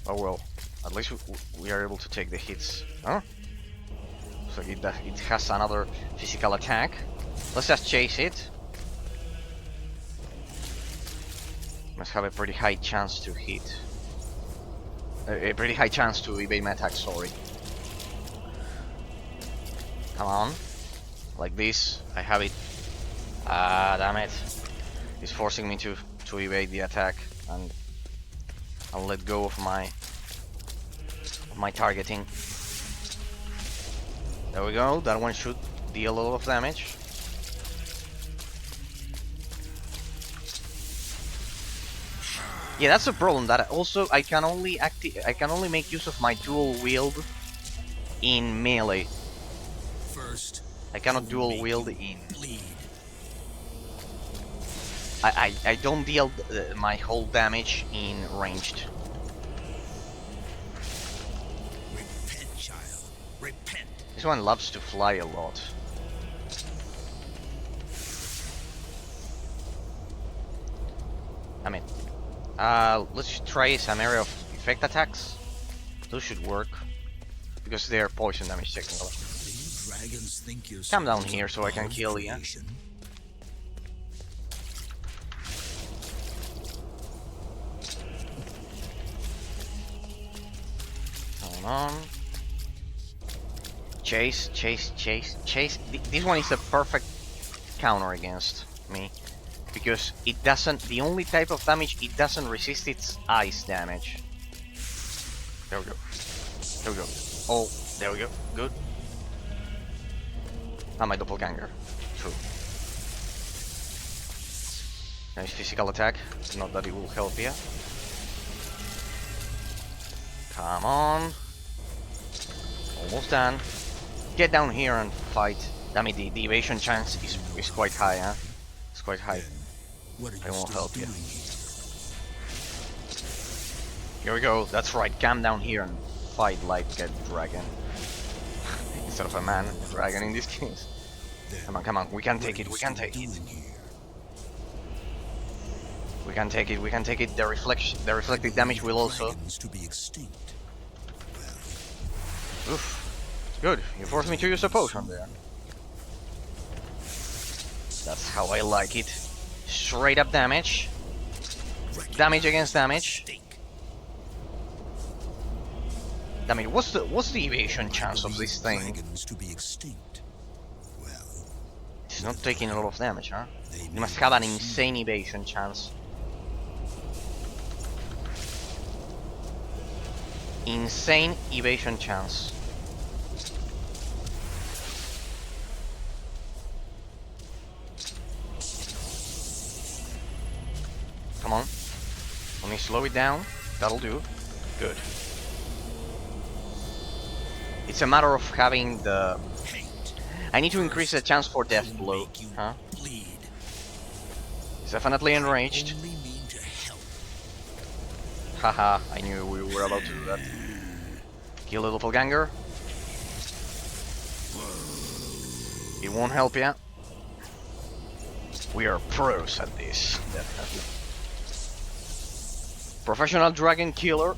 Oh well, at least we are able to take the hits. Huh? So it has another physical attack. Let's just chase it. Must have a pretty high chance to hit. A pretty high chance to evade my attack, sorry. Come on. Like this. I have it. Ah, damn it. It's forcing me to evade the attack, and I'll let go of my targeting. There we go. That one should deal a lot of damage. Yeah, that's the problem. That also I can only make use of my dual wield in melee. First, I cannot dual wield in. bleed. I don't deal my whole damage in ranged. Repent, child. Repent. This one loves to fly a lot. I mean, let's try some area of effect attacks. Those should work because they're poison damage technically. Dragons think you're Come down here so I can kill you. Hold on. Chase. This one is a perfect counter against me because it doesn't. The only type of damage it doesn't resist its ice damage. There we go. There we go. Oh, there we go. Good. Ah, my doppelganger. True. Nice physical attack. Not that it will help you. Come on. Almost done. Get down here and fight. Damn it, the evasion chance is quite high, huh? It's quite high. I won't help you. Here we go. That's right. Come down here and fight like a dragon. Instead of a man, a dragon in this case. Come on, come on. We can take it. We can take it. We can take it. We can take it. The reflected damage will also. Oof. It's good. You forced me to use a potion there. That's how I like it. Straight up damage. Damage against damage. Damn it, what's the evasion chance of this thing? It's not taking a lot of damage, huh? It must have an insane evasion chance. Insane evasion chance. Come on. Let me slow it down. That'll do. Good. It's a matter of having the... I need to increase the chance for death blow, huh? It's definitely enraged. Haha, I knew we were about to do that. Kill the doppelganger. It won't help ya. We are pros at this, definitely. Professional dragon killer.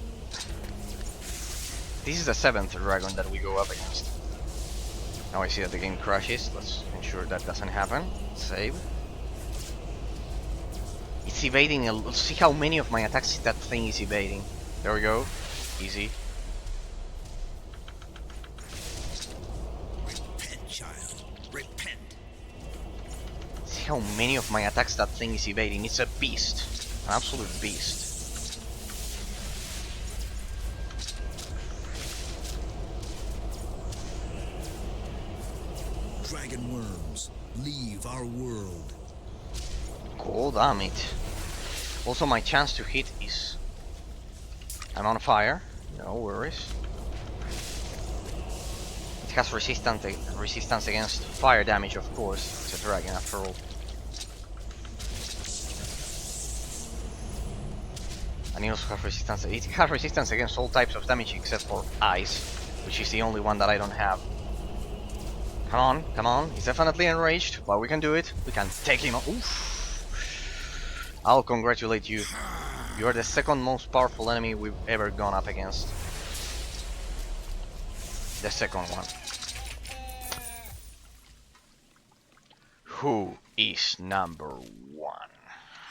This is the 7th dragon that we go up against. Now I see that the game crashes. Let's ensure that doesn't happen. Save. It's evading. Let's see how many of my attacks that thing is evading. There we go. Easy. Repent, child. Repent. See how many of my attacks that thing is evading. It's a beast. An absolute beast. Dragon worms, leave our world. God damn it. Also, my chance to hit is... I'm on fire. No worries. It has resistance against fire damage, of course. It's a dragon after all. And it also has resistance. It has resistance against all types of damage except for ice, which is the only one that I don't have. Come on, come on. He's definitely enraged, but we can do it. We can take him out. Oof. I'll congratulate you. You are the second most powerful enemy we've ever gone up against. The second one. Who is number one?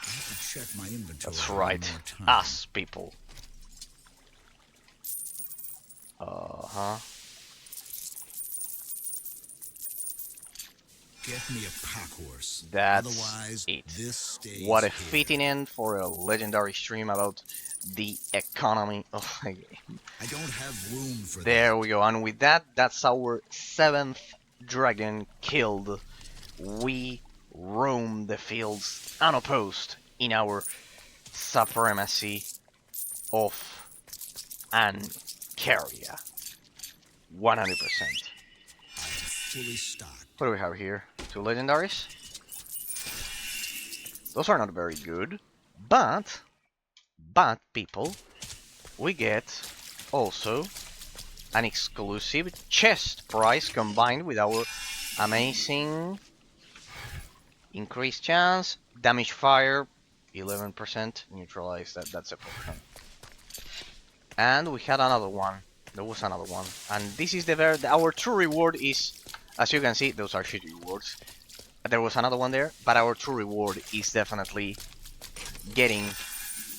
I have to check my inventory. That's right. Us people. Get me a pack horse. That's Otherwise, it. This stays What a here. fitting end for a legendary stream about the economy of the game. I don't have room for There that. we go. And with that, that's our 7th dragon killed. We roam the fields unopposed in our supremacy of Ancaria. 100%. I am fully stocked. What do we have here? 2 legendaries? Those are not very good, but people, we get also an exclusive chest prize combined with our amazing increased chance, damage fire, 11%, neutralize that's a potion. And we had another one. There was another one, and this is our true reward is, as you can see, those are shitty rewards. There was another one there, but our true reward is definitely getting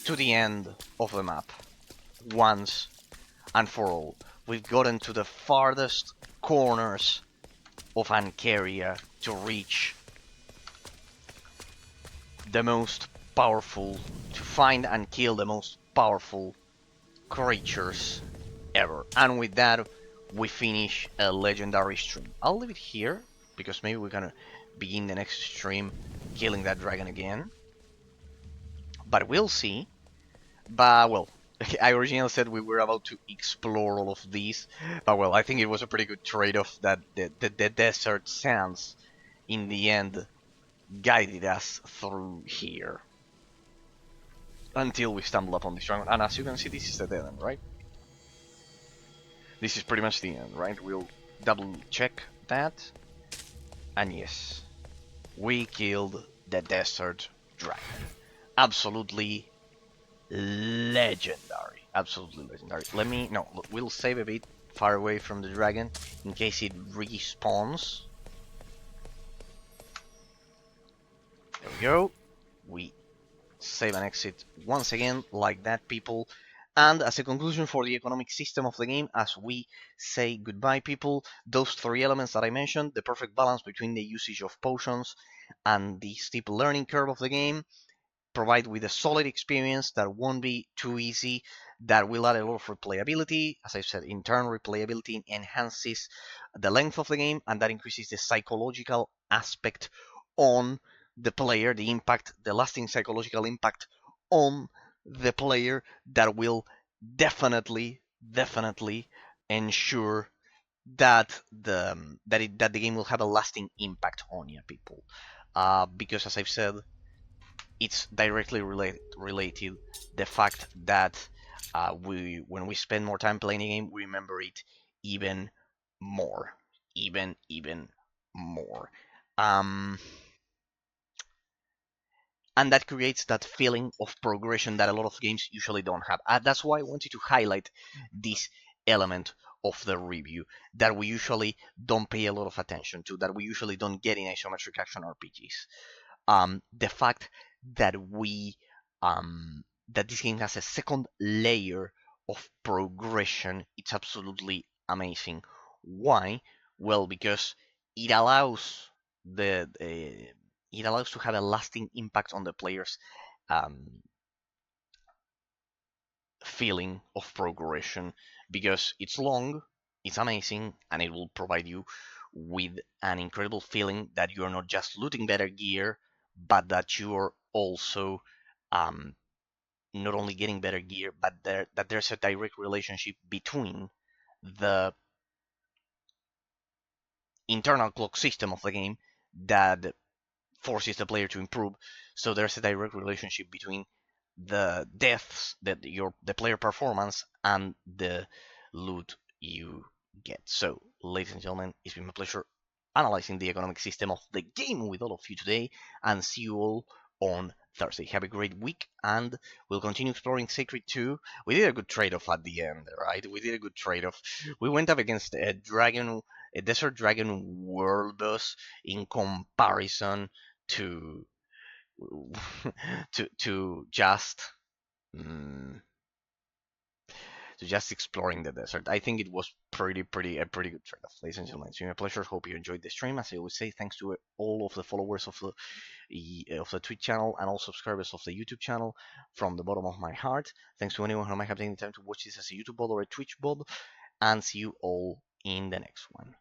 to the end of the map once and for all. We've gotten to the farthest corners of Ancaria to reach the most powerful, to find and kill the most powerful creatures ever. And with that, we finish a legendary stream. I'll leave it here because maybe we're gonna begin the next stream killing that dragon again. But we'll see. But well, I originally said we were about to explore all of these, but well, I think it was a pretty good trade-off that the desert sands in the end guided us through here until we stumbled upon this dragon. And as you can see, this is the dead end, right? This is pretty much the end, right? We'll double check that. And yes, we killed the desert dragon. Absolutely legendary. Absolutely legendary. Let me... No, we'll save a bit far away from the dragon in case it respawns. There we go. We save and exit once again, like that, people. And as a conclusion for the economic system of the game, as we say goodbye, people, those three elements that I mentioned, the perfect balance between the usage of potions and the steep learning curve of the game, provide with a solid experience that won't be too easy, that will add a lot of replayability. As I said, in turn, replayability enhances the length of the game, and that increases the psychological aspect on the player, the impact, the lasting psychological impact on the player that will definitely ensure that the game will have a lasting impact on you, people. Because as I've said, it's directly related the fact that when we spend more time playing a game, we remember it even more, even more. Um, and that creates that feeling of progression that a lot of games usually don't have. That's why I wanted to highlight this element of the review that we usually don't pay a lot of attention to, that we usually don't get in isometric action RPGs. The fact that we that this game has a second layer of progression, it's absolutely amazing. Why? Well, because it allows it allows to have a lasting impact on the players um, feeling of progression, because it's long, it's amazing, and it will provide you with an incredible feeling that you're not just looting better gear, but that you're also um, not only getting better gear, but that there's a direct relationship between the internal clock system of the game that forces the player to improve. So there's a direct relationship between the deaths, that the player performance, and the loot you get. So, ladies and gentlemen, it's been my pleasure analyzing the economic system of the game with all of you today, and see you all on Thursday. Have a great week, and we'll continue exploring Sacred 2. We did a good trade-off at the end, right? We did a good trade-off. We went up against a desert dragon world boss in comparison to to just mm, to just exploring the desert. I think it was a pretty good trade-off, ladies and gentlemen. It's been a pleasure. Hope you enjoyed the stream. As I always say, thanks to all of the followers of the Twitch channel and all subscribers of the YouTube channel from the bottom of my heart. Thanks to anyone who might have taken the time to watch this as a YouTube bot or a Twitch bot, and see you all in the next one.